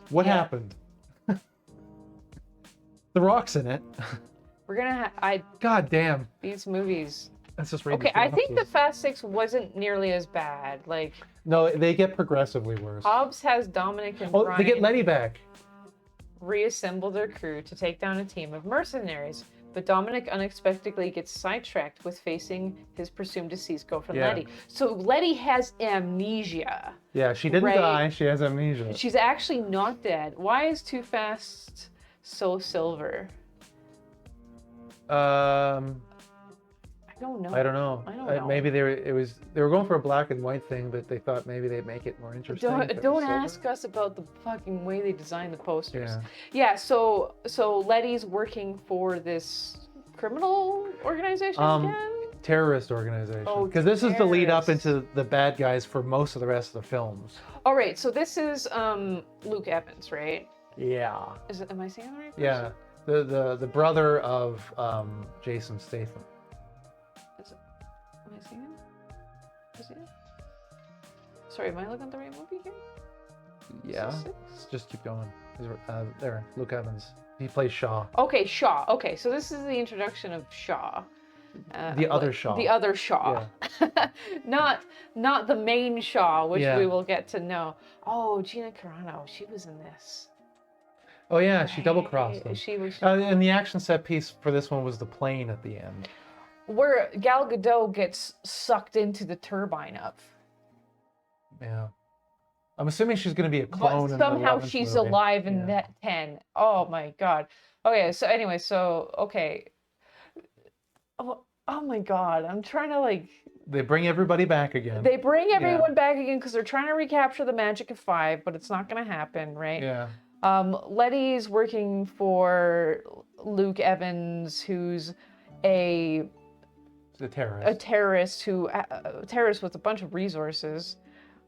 What Yeah. happened? The Rock's in it. We're gonna God damn. these movies. Let's just read Okay, the I think the synopsis. Fast Six wasn't nearly as bad. Like No, they get progressively worse. Hobbs has Dominic and Oh, Brian they get Letty back. reassemble their crew to take down a team of mercenaries. But Dominic unexpectedly gets sidetracked with facing his presumed deceased girlfriend Yeah. Letty. So Letty has amnesia. Yeah, she didn't Right. die. She has amnesia. She's actually not dead. Why is Too Fast so silver? I don't know. I don't know. I don't know. Maybe they were going for a black and white thing, but they thought maybe they'd make it more interesting. if it was Don't silver. ask us about the fucking way they designed the posters. Yeah. Yeah, so Letty's working for this criminal organization again? Terrorist organization. Oh, Because this is the lead up terrorists. into the bad guys for most of the rest of the films. All right, so this is Luke Evans, right? Yeah. Am I saying the right person? Yeah. The brother of Jason Statham. Am I seeing it? Is it? Sorry, am I looking at the right movie here? Yeah. Is this it? Just keep going. There, Luke Evans. He plays Shaw. Okay, Shaw. Okay, so this is the introduction of Shaw. The other Shaw. The other Shaw. not the main Shaw, which Yeah. we will get to know. Oh, Gina Carano, she was in this. Oh yeah, she double crossed him. She was And the action set piece for this one was the plane at the end. where Gal Gadot gets sucked into the turbine up. Yeah. I'm assuming she's going to be a clone. But in the somehow 11th she's movie. alive in Yeah. that 10. Oh my god. Okay, so anyway, okay. Oh my god, I'm trying to like. They bring everybody back again. They bring everyone back again because they're trying to recapture the magic of 5, but it's not going to happen, right? Yeah. Letty's working for Luke Evans, who's a The terrorist. a terrorist with a bunch of resources.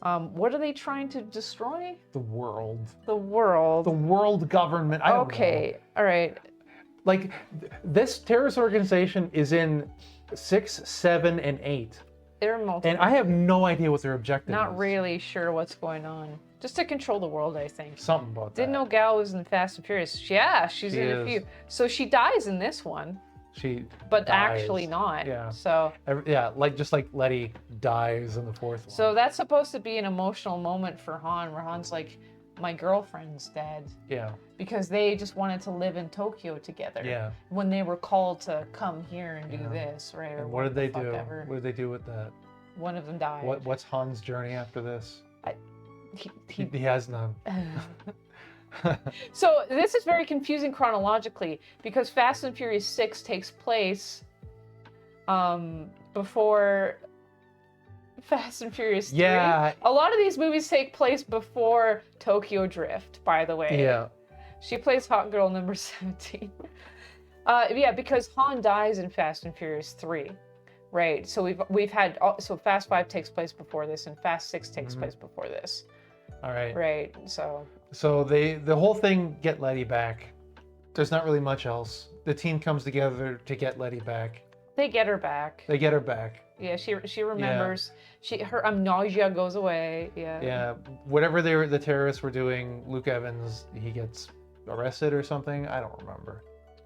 What are they trying to destroy? The world. The world. The world government. I don't Okay, all right. know. Like, this terrorist organization is in 6, 7, and 8. They're multiple. And I have no idea what their objective is. Not really sure what's going on. Just to control the world, I think. Something about Didn't that. know Gal was in Fast and Furious. Yeah, she's She in a is. few. So she dies in this one, She but dies. actually not. Yeah. So Just like Letty dies in the 4th one. So that's supposed to be an emotional moment for Han, where Han's like, my girlfriend's dead. Yeah. Because they just wanted to live in Tokyo together. Yeah. When they were called to come here and do Yeah. this, right? Or And what did they the do? fuck ever. What did they do with that? One of them died. What's Han's journey after this? He- He has none. So this is very confusing chronologically because Fast and Furious 6 takes place before Fast and Furious 3. Yeah. A lot of these movies take place before Tokyo Drift, by the way. Yeah. She plays hot girl number 17. Yeah, because Han dies in Fast and Furious 3. Right. So we've had so Fast 5 takes place before this and Fast 6 takes place before this. All right. Right. So the whole thing get Letty back. There's not really much else. The team comes together to get Letty back. they get her back. They get her back. Yeah, she remembers. Her nausea goes away. Yeah. Yeah. Whatever the terrorists were doing, Luke Evans, he gets arrested or something. I don't remember.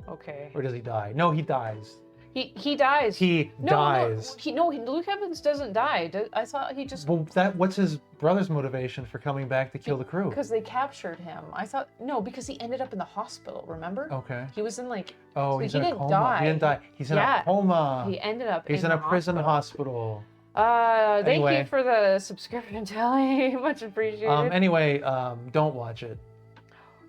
Okay. Or does he die? No, he dies. He dies. He dies. Luke Evans doesn't die. I thought he just Well, what's his brother's motivation for coming back to kill the crew? because they captured him. I thought no, because he ended up in the hospital. Remember? Okay. He was in like. Oh, so he's he in a didn't coma. die. He didn't die. He's in Yeah. a coma. He ended up. He's in a prison hospital. Thank Anyway. you for the subscription, Telly. Much appreciated. Anyway, don't watch it.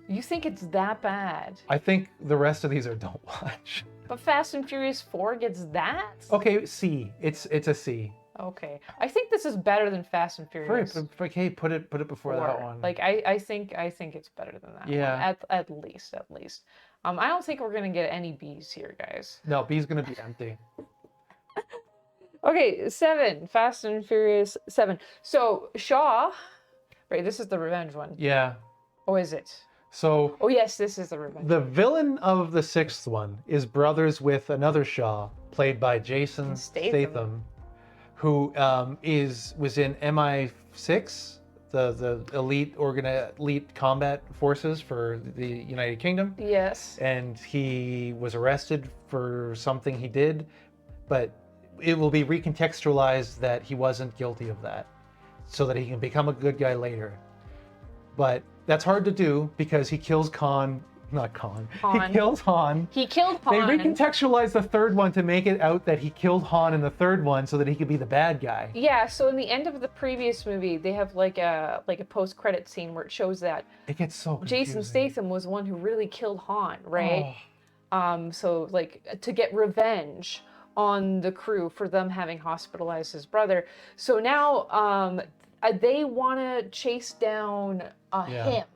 You think it's that bad? I think the rest of these are don't watch. But Fast and Furious 4 gets that? Okay, C. It's a C. Okay. I think this is better than Fast and Furious. Okay, put it before that 4. one. Like I think it's better than that. Yeah. One. At least. I don't think we're gonna get any B's here, guys. No, B's gonna be empty. Okay, 7. Fast and Furious 7. So Shaw, right? This is the revenge one. Yeah. Oh, is it? So Oh yes, this is the revenge. the villain of the 6th one is brothers with another Shaw, played by Jason Statham, who was in MI6, the elite combat forces for the United Kingdom. Yes. And he was arrested for something he did, but it will be recontextualized that he wasn't guilty of that, so that he can become a good guy later. But that's hard to do because he kills Han. He kills Han. He killed Han. They recontextualized the 3rd one to make it out that he killed Han in the 3rd one so that he could be the bad guy. Yeah, so in the end of the previous movie, they have like a post-credit scene where it shows that It gets so confusing. Jason Statham was the one who really killed Han, right? So like to get revenge on the crew for them having hospitalized his brother. So now they want to chase down Yeah. him,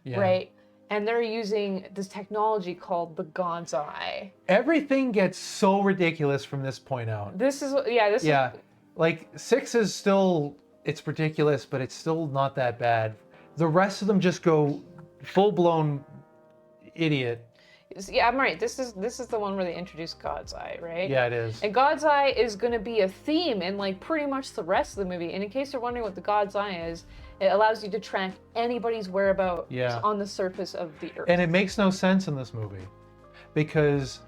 Yeah. right? And they're using this technology called the God's Eye. Everything gets so ridiculous from this point out. This is Yeah. Like 6 is still, it's ridiculous, but it's still not that bad. The rest of them just go full blown idiot. Yeah, I'm right. This is the one where they introduce God's Eye, right? Yeah, it is. And God's Eye is going to be a theme in like pretty much the rest of the movie. And in case you're wondering what the God's Eye is, it allows you to track anybody's whereabouts on the surface of the earth. And it makes no sense in this movie because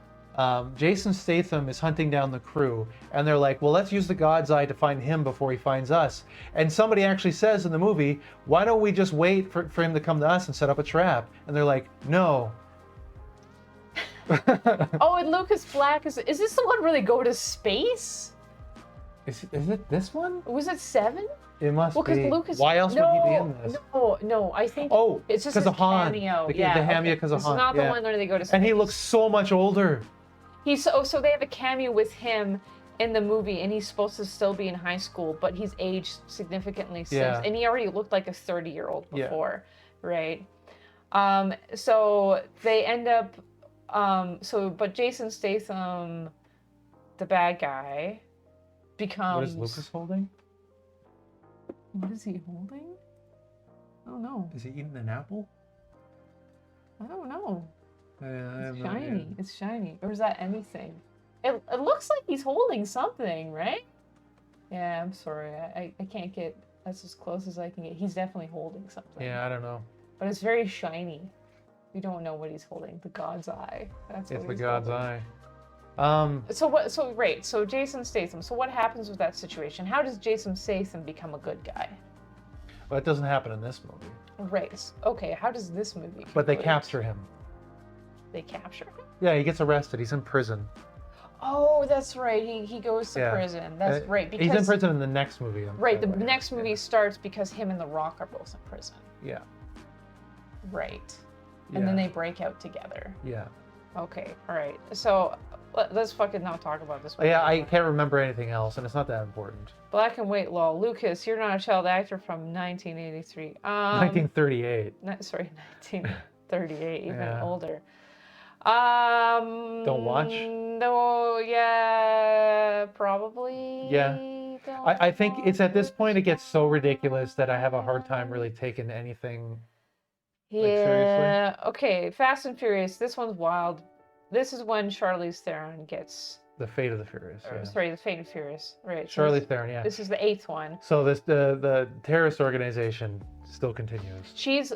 Jason Statham is hunting down the crew, and they're like, well, let's use the God's Eye to find him before he finds us. And somebody actually says in the movie, why don't we just wait for him to come to us and set up a trap? And they're like, no. Oh, and Lucas Black is this the one where they go to space? Is it this one? Was it 7? It must Well, be. because Lucas. Why else would he be in this? No, I think. Oh, it's just 'cause his of Han. cameo. The Yeah, cameo okay. 'cause of This Han, is not yeah. the one where they go to space. And he looks so much older. So they have a cameo with him in the movie, and he's supposed to still be in high school, but he's aged significantly since, Yeah. and he already looked like a 30-year-old Yeah. before, right? So they end up, but Jason Statham, the bad guy, becomes. What is Lucas holding? What is he holding? I don't know. Is he eating an apple? I don't know. I have It's no idea. shiny. It's shiny. Or is that anything? It looks like he's holding something, right? Yeah, I'm sorry. I can't get. That's as close as I can get. He's definitely holding something. Yeah, I don't know. But it's very shiny. We don't know what he's holding. The God's Eye. That's what It's the he's God's holding. Eye. So what? So right. So Jason Statham. So what happens with that situation? How does Jason Statham become a good guy? Well, it doesn't happen in this movie. Right. Okay. How does this movie? But they conclude? capture him. They capture him. Yeah, he gets arrested. He's in prison. Oh, that's right. He goes to Yeah. prison. That's right. Because He's in prison in the next movie. right. The by way. next movie starts because him and The Rock are both in prison. Yeah. Right. Yeah. And then they break out together. Yeah. Okay. All right. So let's fucking not talk about this one. Yeah, I can't remember anything else, and it's not that important. Black and White Law. Lucas, you're not a child actor from 1983. 1938. Sorry, 1938, even Yeah. older. Don't watch? No, yeah, probably. Yeah. don't I think it's at this watch. point it gets so ridiculous that I have a hard time really taking anything. Yeah. Okay. Fast and Furious. This one's wild. This is when Charlize Theron gets. The Fate of the Furious. Or, Yeah. sorry, the Fate and Furious. Right. so Charlize Theron, yeah. This is the 8th one. So the terrorist organization still continues. She's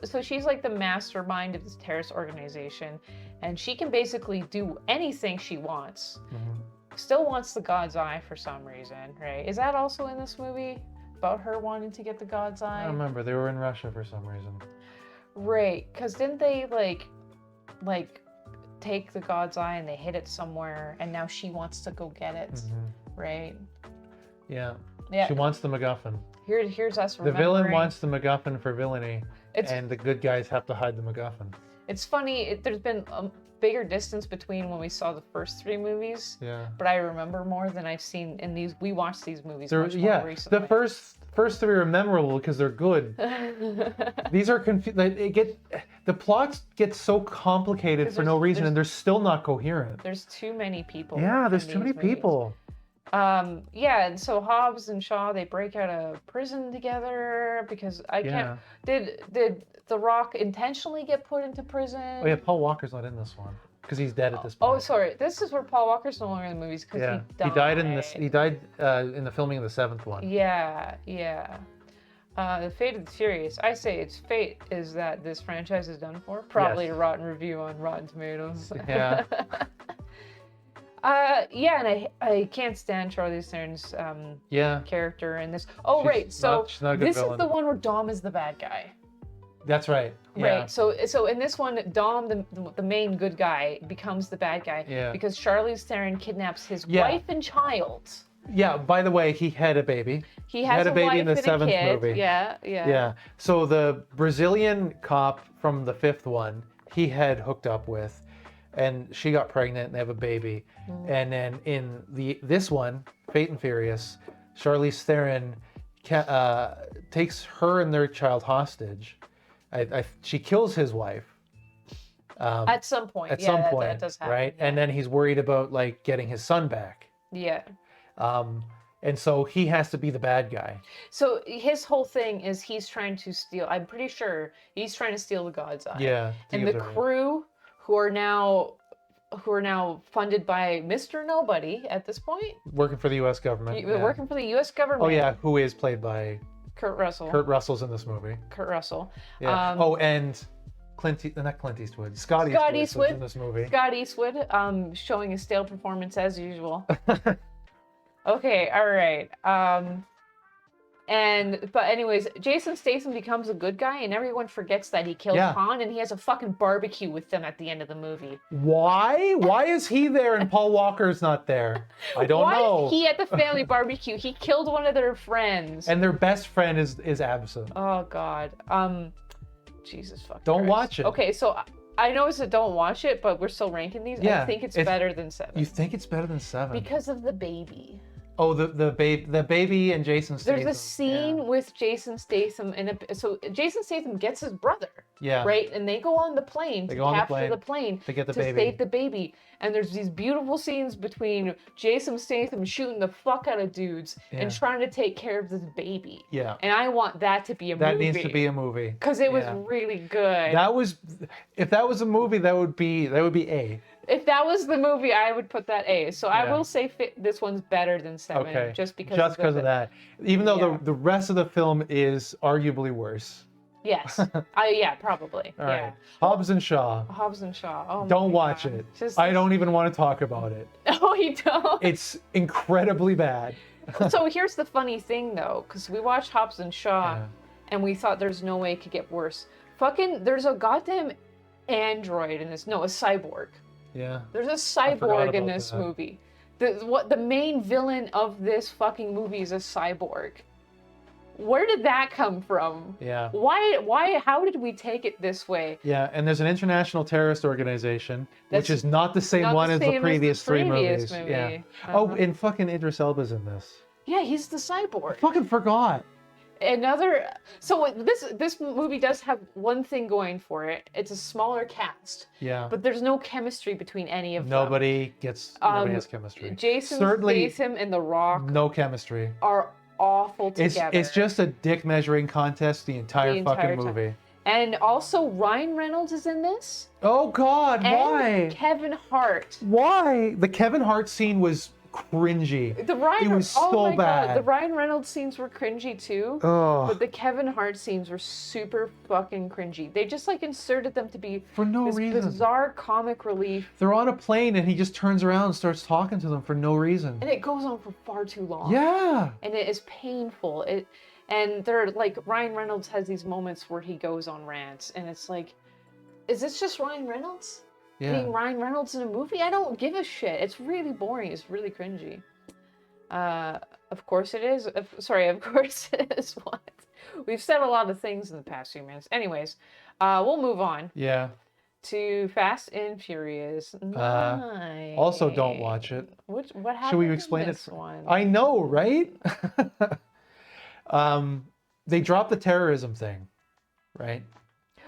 like the mastermind of this terrorist organization, and she can basically do anything she wants. Mhm. Still wants the God's Eye for some reason, right? Is that also in this movie about her wanting to get the God's I Eye? don't remember. They were in Russia for some reason. Right, because didn't they like take the God's Eye and they hid it somewhere, and now she wants to go get it, Mhm. right? Yeah. Yeah. She wants the MacGuffin. Here's us. The villain remembering- wants the MacGuffin for villainy, It's and the good guys have to hide the MacGuffin. it's funny. There's been a bigger distance between when we saw the first 3 movies, Yeah. but I remember more than I've seen in these. We watched these movies They're, much yeah. more recently. The first 3 are memorable because they're good. These are the plots get so complicated 'Cause for no reason, there's- and they're still not coherent. There's too many people. Yeah, in there's too many these movies. people. Yeah, and so Hobbs and Shaw, they break out of prison together because I Yeah. can't. Did The Rock intentionally get put into prison? Oh yeah, Paul Walker's not in this one because he's dead at this point. Oh, sorry. This is where Paul Walker's no longer in the movies because Yeah, he died. He died in the filming of the 7th one. Yeah, yeah. The Fate of the Furious. I say its fate is that this franchise is done for. Probably Yes. a rotten review on Rotten Tomatoes. Yeah. Yeah, and I can't stand Charlize Theron's Yeah, character in this. Oh, She's right. So she's not a good this villain. is the one where Dom is the bad guy. that's right. Yeah. Right. So in this one, Dom, the main good guy, becomes the bad guy Yeah. because Charlize Theron kidnaps his Yeah. wife and child. Yeah. By the way, he had a baby. He has had a baby wife in the and 7th a kid. movie. Yeah, yeah. Yeah. So the Brazilian cop from the 5th one, he had hooked up with. and she got pregnant and they have a baby. And then in this one, Fate and Furious, Charlize Theron takes her and their child hostage. She kills his wife. At some point. At Yeah, some that point, does happen. right? Yeah. And then he's worried about like getting his son back. Yeah. And so he has to be the bad guy. So his whole thing is he's trying to steal. I'm pretty sure he's trying to steal the God's Eye. Yeah. And the crew, who are now funded by Mr. Nobody at this point, working for the U.S. government. working for the U.S. government. Oh yeah, who is played by Kurt Russell. Kurt Russell's in this movie. Kurt Russell. Yeah. And not Clint Eastwood. Scott Eastwood is in this movie. Scott Eastwood, showing a stale performance as usual. Okay, all right. But anyways, Jason Statham becomes a good guy, and everyone forgets that he killed Han, and he has a fucking barbecue with them at the end of the movie. Why? Why is he there and Paul Walker's not there? I don't know. Why is he at the family barbecue? He killed one of their friends. And their best friend is absent. Oh God. Jesus fucking Don't Christ. watch it. Okay, so I know it's a don't watch it, but we're still ranking these. Yeah, I think it's better than 7. You think it's better than 7? Because of the baby. Oh, the baby and Jason Statham. There's a scene with Jason Statham, so Jason Statham gets his brother, right? And they go on the plane to capture the plane to get the to baby. save the baby. And there's these beautiful scenes between Jason Statham shooting the fuck out of dudes and trying to take care of this baby. Yeah. And I want that to be a movie. That needs to be a movie. Because it was really good. If that was a movie, that would be A. If that was the movie, I would put that A. So I will say this one's better than 7. Okay. Just because of that. Even though the rest of the film is arguably worse. Yes. Probably. All right. Hobbs and Shaw. Hobbs and Shaw. Oh don't watch it. I don't even want to talk about it. Oh, you don't? It's incredibly bad. So here's the funny thing, though, because we watched Hobbs and Shaw, and we thought there's no way it could get worse. There's a goddamn android in this. No, a cyborg. Yeah. There's a cyborg in this movie. The main villain of this fucking movie is a cyborg. Where did that come from? Yeah. Why, how did we take it this way? Yeah, and there's an international terrorist organization, which is not the same one as the previous 3 movies. Yeah. Oh, and fucking Idris Elba's in this. Yeah, he's the cyborg. I fucking forgot. So this movie does have one thing going for it. It's a smaller cast. Yeah. But there's no chemistry between any of them. Nobody has chemistry. Jason Statham and The Rock. No chemistry. Are awful together. It's just a dick measuring contest the entire fucking movie. And also Ryan Reynolds is in this. Oh God, why? And Kevin Hart. Why? The Kevin Hart scene was cringy. It was so bad. God. The Ryan Reynolds scenes were cringy too. Oh. But the Kevin Hart scenes were super fucking cringy. They just like inserted them to be for no reason. Bizarre comic relief. They're on a plane and he just turns around and starts talking to them for no reason. And it goes on for far too long. Yeah. And it is painful. And they're like Ryan Reynolds has these moments where he goes on rants and it's like, is this just Ryan Reynolds? Being Ryan Reynolds in a movie? I don't give a shit. It's really boring. It's really cringy. Of course it is. Of course it is what? We've said a lot of things in the past few minutes. Anyways, we'll move on. Yeah. To Fast and Furious 9. Also don't watch it. What happened? Should we explain it? One? I know, right? They dropped the terrorism thing, right?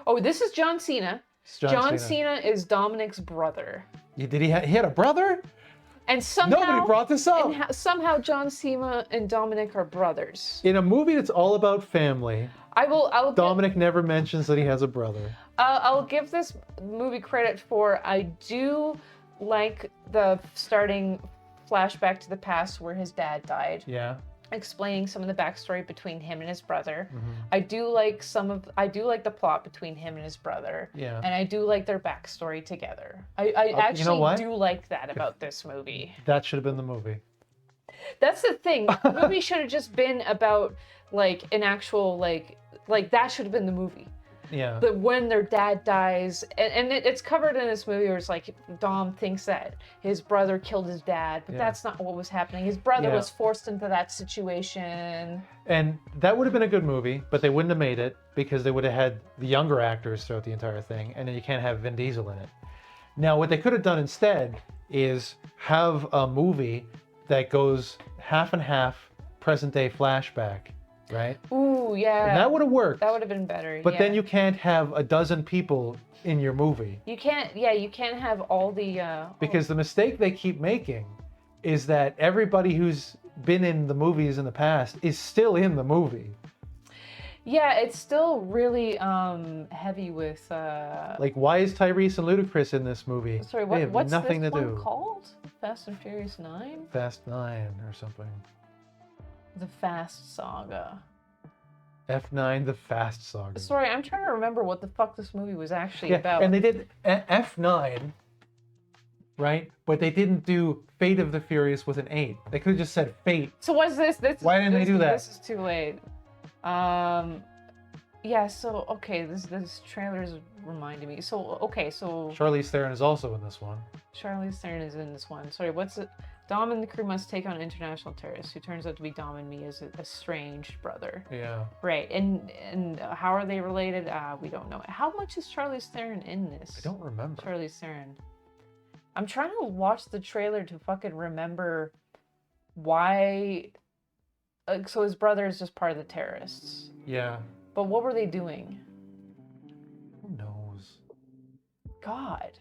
Oh, this is John Cena. John Cena is Dominic's brother. He had a brother? And somehow nobody brought this up. And somehow John Cena and Dominic are brothers. In a movie that's all about family, Dominic never mentions that he has a brother. I'll give this movie credit for I do like the starting flashback to the past where his dad died. Yeah. Explaining some of the backstory between him and his brother. Mm-hmm. I do like the plot between him and his brother. Yeah. And I do like their backstory together. I actually do like that about this movie. That should have been the movie. That's the thing. The movie should have just been about like an actual like that should have been the movie. Yeah. When their dad dies, and it's covered in this movie where it's like Dom thinks that his brother killed his dad, but that's not what was happening. His brother was forced into that situation. And that would have been a good movie, but they wouldn't have made it because they would have had the younger actors throughout the entire thing, and then you can't have Vin Diesel in it. Now, what they could have done instead is have a movie that goes half and half present day flashback, right? Ooh, yeah. And that would have worked. That would have been better. But yeah. then you can't have a dozen people in your movie. You can't. Yeah, you can't have all the. Because the mistake they keep making is that everybody who's been in the movies in the past is still in the movie. Yeah, it's still really heavy with. Like, why is Tyrese and Ludacris in this movie? Sorry, They have what's nothing this to one do. called? Fast and Furious 9? Fast 9 or something. The Fast Saga. F9, the Fast Saga. Sorry, I'm trying to remember what the fuck this movie was actually Yeah, about. and they did F9, right? But they didn't do Fate of the Furious with an 8. They could have just said Fate. So what's this? Why didn't they do that? This is too late. Yeah. So okay, this trailer is reminding me. So okay, so Charlize Theron is also in this one. Charlize Theron is in this one. Sorry, what's it? Dom and the crew must take on an international terrorist who turns out to be Dom and Mia's estranged brother. Yeah. Right, and how are they related? We don't know. How much is Charlize Theron in this? I don't remember. Charlize Theron. I'm trying to watch the trailer to fucking remember why. So his brother is just part of the terrorists. Yeah. But what were they doing? Who knows? God.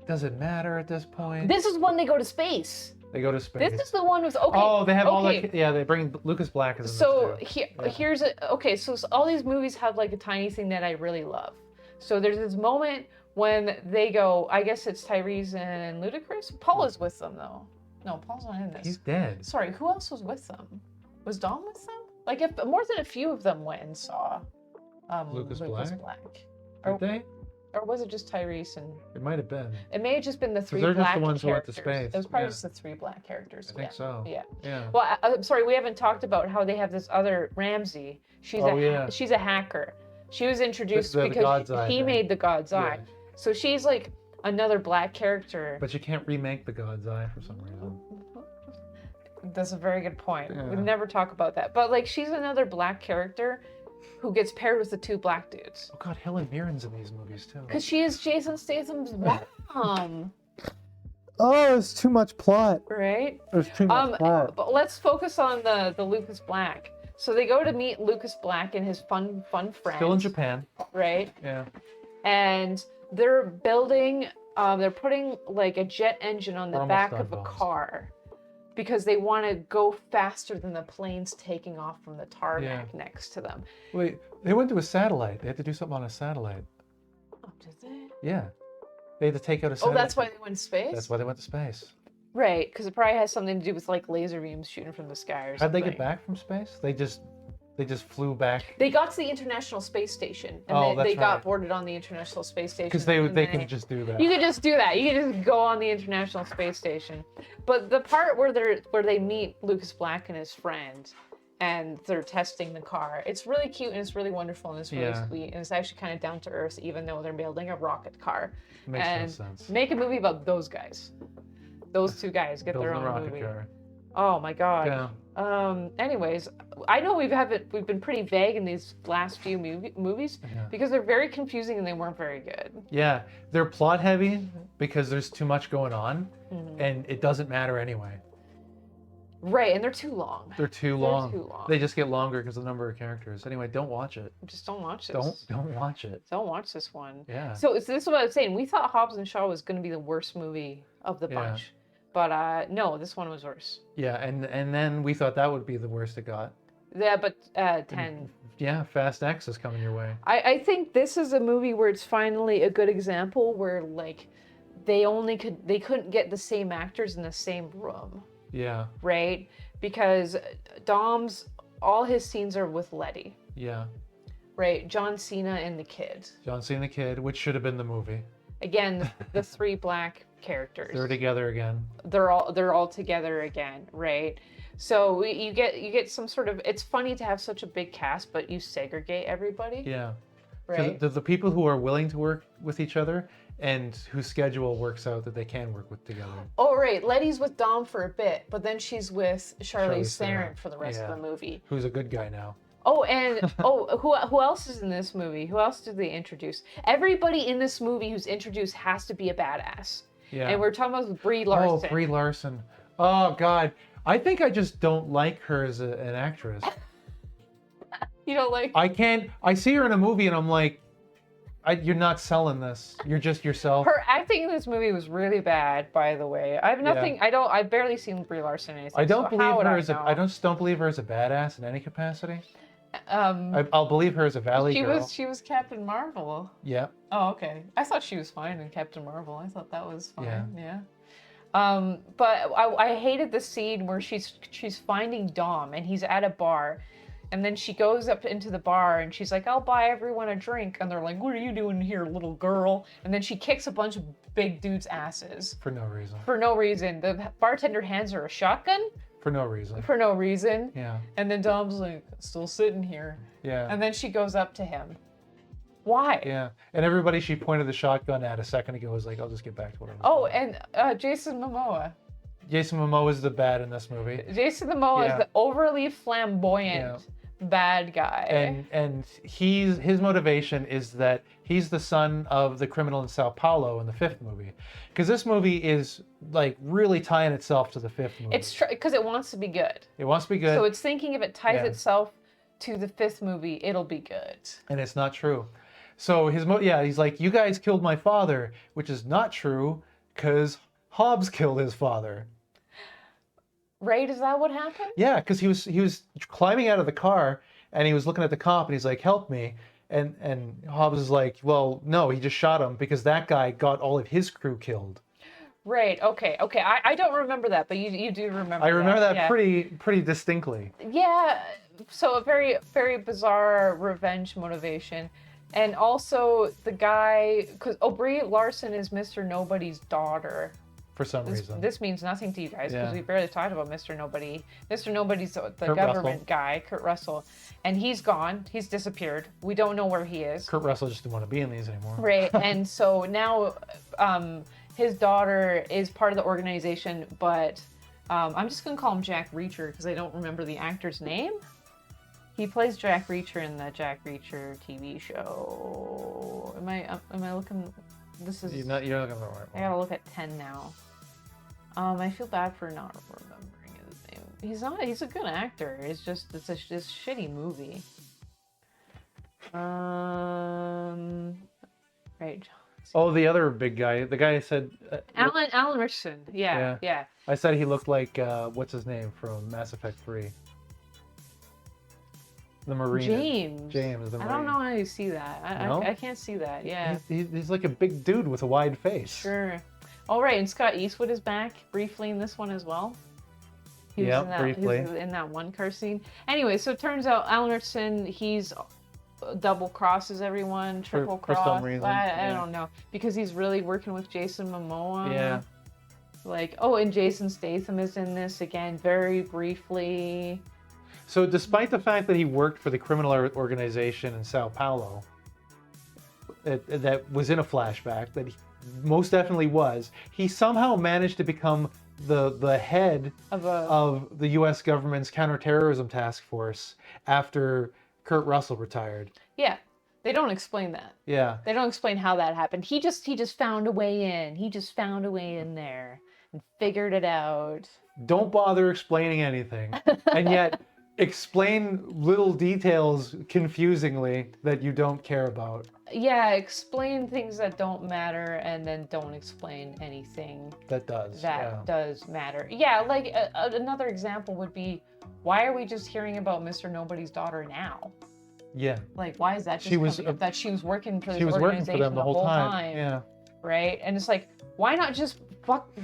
Does it matter at this point? This is when they go to space. They go to space. This is the one with okay. Oh, they have all okay. the. Yeah, they bring Lucas Black as. So Yeah. here's a okay. So all these movies have like a tiny thing that I really love. So there's this moment when they go. I guess it's Tyrese and Ludacris. Paul is with them though. No, Paul's not in this. He's dead. Sorry, who else was with them? Was Dom with them? Like if more than a few of them went and saw Lucas Black? Or, Did they? or was it just Tyrese and It might have been. it may have just been the three they're just black the ones who went to characters. space, It was probably yeah. just the three black characters. I think so. Yeah. Yeah. Well, I'm sorry, we haven't talked about how they have this other Ramsey. She's she's a hacker. She was introduced The because God's Eye he thing. made the God's Eye. Yeah. So she's like another black character. But you can't remake the God's Eye for some reason. That's a very good point. Yeah. We never talk about that. But like she's another black character who gets paired with the two black dudes. Oh God, Helen Mirren's in these movies too. Because she is Jason Statham's mom. Oh, it's too much plot. Right? There's too much plot. But let's focus on the Lucas Black. So they go to meet Lucas Black and his fun friends. Still in Japan. Right? Yeah. And they're building, they're putting like a jet engine on the Almost back done, of a Bones. car because they want to go faster than the planes taking off from the tarmac next to them. Wait, they went to a satellite. They had to do something on a satellite. Oh, did they? Yeah. They had to take out a Oh, satellite. that's why they went to space? That's why they went to space. Right, because it probably has something to do with like laser beams shooting from the sky or How'd something. they get back from space? They just flew back. They got to the International Space Station, and Oh, they that's got right. boarded on the International Space Station. Because and they then can just do that. You could just do that. You could just go on the International Space Station. But the part where they meet Lucas Black and his friend, and they're testing the car, it's really cute and it's really wonderful and it's really sweet and it's actually kind of down to earth, even though they're building a rocket car. Makes no and sense. make a movie about those guys. Those two guys get Building their a own rocket movie. car. Oh my god. Yeah. Anyways, I know we've been pretty vague in these last few movies Yeah. because they're very confusing and they weren't very good. Yeah, they're plot heavy because there's too much going on, Mm-hmm. and it doesn't matter anyway. Right, and they're too long. They're too long. too long. They just get longer because of the number of characters. Anyway, don't watch it. Just don't watch this. Don't watch it. Don't watch this one. Yeah. So this is what I was saying. We thought Hobbs and Shaw was going to be the worst movie of the Yeah. bunch, but no, this one was worse. Yeah, and then we thought that would be the worst it got. Yeah, but 10. Yeah, Fast X is coming your way. I think this is a movie where it's finally a good example where like they couldn't get the same actors in the same room, Yeah. right? Because Dom's all his scenes are with Letty, Yeah. right? John Cena and the kid. John Cena the Kid, which should have been the movie. Again, the three black characters. They're together again. They're all together again, right? So you get some sort of. It's funny to have such a big cast, but you segregate everybody, Yeah. right? The people who are willing to work with each other and whose schedule works out that they can work with together. Oh, right. Letty's with Dom for a bit, but then she's with Charlize Charlize Theron Theron, for the rest of yeah. the movie. Who's a good guy now. Oh, and who else is in this movie? Who else did they introduce? Everybody in this movie who's introduced has to be a badass. Yeah. And we're talking about Brie Oh, Larson. Brie Larson. Oh God, I think I just don't like her as an actress. You don't like? I can't. I see her in a movie and I'm like, you're not selling this. You're just yourself. Her acting in this movie was really bad, by the way. I have nothing. I've barely seen Brie Larson in anything. I don't so believe how would her I as know? I just don't believe her as a badass in any capacity. Um, I'll believe her as a Valley girl. She was Captain Marvel. Yeah. Oh, okay. I thought she was fine in Captain Marvel. I thought that was fine. Yeah. Yeah. But I hated the scene where she's finding Dom and he's at a bar, and then she goes up into the bar and she's like, "I'll buy everyone a drink," and they're like, "What are you doing here, little girl?" And then she kicks a bunch of big dudes' asses For no reason. for no reason. The bartender hands her a shotgun For no reason. for no reason, Yeah. and then Dom's like, "Still sitting here," Yeah. and then she goes up to him. Why? Yeah. And everybody she pointed the shotgun at a second ago was like, I'll just get back to what I was Oh, doing. and Jason Momoa. Jason Momoa is the bad in this movie. Jason Momoa Yeah. is the overly flamboyant bad guy. And his motivation is that he's the son of the criminal in Sao Paulo in the fifth movie, because this movie is like really tying itself to the fifth movie. It's because it wants to be good. It wants to be good, So it's thinking if it ties Yeah. itself to the fifth movie, it'll be good. and it's not true. So he's like, you guys killed my father, which is not true, because Hobbs killed his father. Right? Is that what happened? Yeah, because he was climbing out of the car and he was looking at the cop and he's like, help me. And Hobbs is like, well, no, he just shot him because that guy got all of his crew killed. Right. Okay. I don't remember that, but you do remember. I remember that yeah. pretty distinctly. Yeah. So a very very bizarre revenge motivation, and also the guy because Brie Larson is Mr. Nobody's daughter. For some reason. This means nothing to you guys because Yeah. we barely talked about Mr. Nobody. Mr. Nobody's the Kurt government Russell. guy, Kurt Russell, and he's gone. He's disappeared. We don't know where he is. Kurt Russell just didn't want to be in these anymore. Right, and so now his daughter is part of the organization, but I'm just gonna call him Jack Reacher because I don't remember the actor's name. He plays Jack Reacher in the Jack Reacher TV show. Am I looking? This is. You're looking at the right I one. gotta look at 10 now. I feel bad for not remembering his name. He's a good actor. It's a shitty movie. Right. Oh, the other big guy. The guy I said. Alan Richardson. Yeah. Yeah. I said he looked like what's his name from Mass Effect 3. The Marine. James. the Marine. I don't know how you see that. No? I can't see that. Yeah. He's like a big dude with a wide face. Sure. All right, and Scott Eastwood is back briefly in this one as well. He was Yeah, in that, briefly. He was in that one car scene. Anyway, so it turns out Alan Richardson, he's double crosses everyone, triple for cross. some reason, I yeah. don't know because he's really working with Jason Momoa. Yeah. Like, oh, and Jason Statham is in this again, very briefly. So despite the fact that he worked for the criminal organization in Sao Paulo, that was in a flashback, that he most definitely was, he somehow managed to become the head of the U.S. government's counterterrorism task force after Kurt Russell retired. Yeah, they don't explain that. Yeah. They don't explain how that happened. He just found a way in. He just found a way in there and figured it out. Don't bother explaining anything, and yet explain little details confusingly that you don't care about. Yeah, explain things that don't matter and then don't explain anything That does. that does matter. Yeah, like another example would be, why are we just hearing about Mr. Nobody's daughter now? Yeah. Like, why is that just She was- coming up? That she was working for this She was working organization for them the whole time. Yeah. right? And it's like, why not just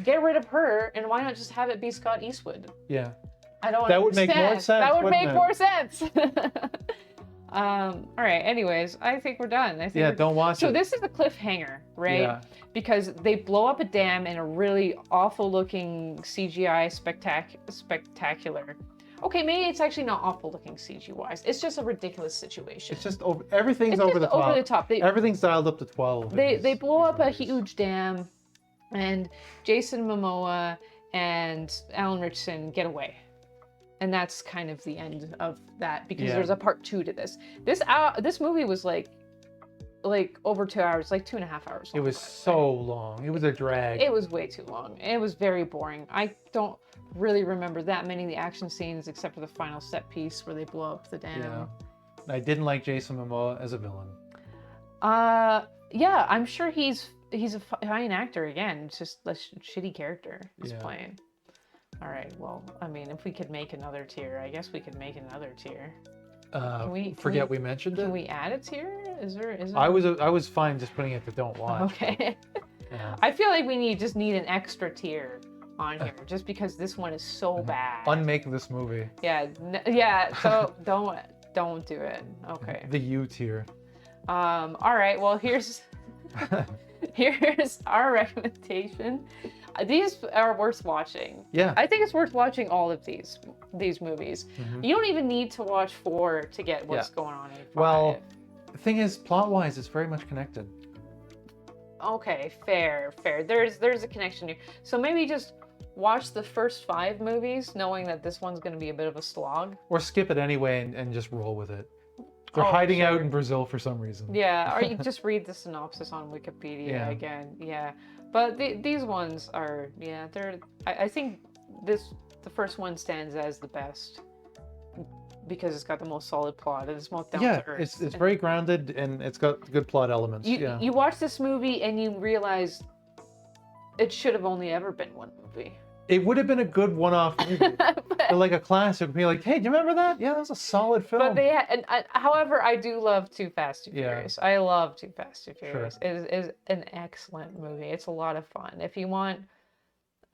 get rid of her and why not just have it be Scott Eastwood? Yeah. I don't That would make more understand. sense, That would wouldn't make it? more sense. All right. Anyways, I think we're done. I think Yeah, we're- don't watch So it. this is the cliffhanger, right? Yeah. Because they blow up a dam in a really awful-looking CGI spectacular. Okay, maybe it's actually not awful-looking CGI-wise. It's just a ridiculous situation. It's just everything's It's over just the top. over the top. Everything's dialed up to 12. in They these blow up a movies. huge dam, and Jason Momoa and Alan Richardson get away. and that's kind of the end of that because Yeah. there's a part 2 to this. This movie was like over 2 hours, like 2.5 hours It long. was so long. It was a drag. It was way too long. It was very boring. I don't really remember that many of the action scenes except for the final set piece where they blow up the dam. Yeah. I didn't like Jason Momoa as a villain. Yeah, I'm sure he's a fine actor again. It's just a shitty character he's Yeah. playing. All right. Well, I mean, if we could make another tier, I guess we could make another tier. Forget we mentioned it. Can we add a tier? Is there? I was fine just putting it to don't watch. Okay. Yeah. I feel like we just need an extra tier on here, just because this one is so bad. Unmake this movie. Yeah. Yeah. So don't do it. Okay. The U tier. All right. Well, here's our recommendation. These are worth watching. Yeah. I think it's worth watching all of these movies. Mhm. You don't even need to watch 4 to get what's going on in 5. Well, the thing is, plot-wise, it's very much connected. Okay, fair. There's a connection here. So maybe just watch the first 5 movies, knowing that this one's going to be a bit of a slog. Or skip it anyway and just roll with it. They're Oh, hiding out sure. in Brazil for some reason. Yeah, or you just read the synopsis on Wikipedia Yeah. again. Yeah, but these ones are they're. I think the first one stands as the best because it's got the most solid plot and it's most down Yeah, to earth. it's And very grounded and it's got good plot elements. Yeah. you watch this movie and you realize it should have only ever been one movie. It would have been a good one-off movie. Or like a classic. Be like, hey, do you remember that? Yeah, that was a solid film. But however, I do love Too Fast, Too Yeah. Furious. I love Too Fast, Too Sure. Furious. It is an excellent movie. It's a lot of fun. If you want,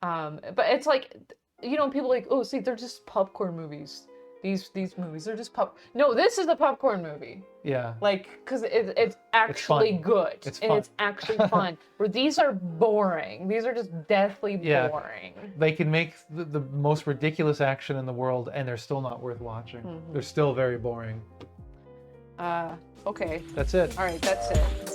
but it's like, people are like, oh, see, they're just popcorn movies. These movies, they're just No, this is a popcorn movie. Yeah. Like, because it's actually fun. good. It's and fun. it's actually fun. Where these are boring. These are just deathly Yeah. boring. They can make the most ridiculous action in the world and they're still not worth watching. Mhm. They're still very boring. Okay. That's it. All right, that's it.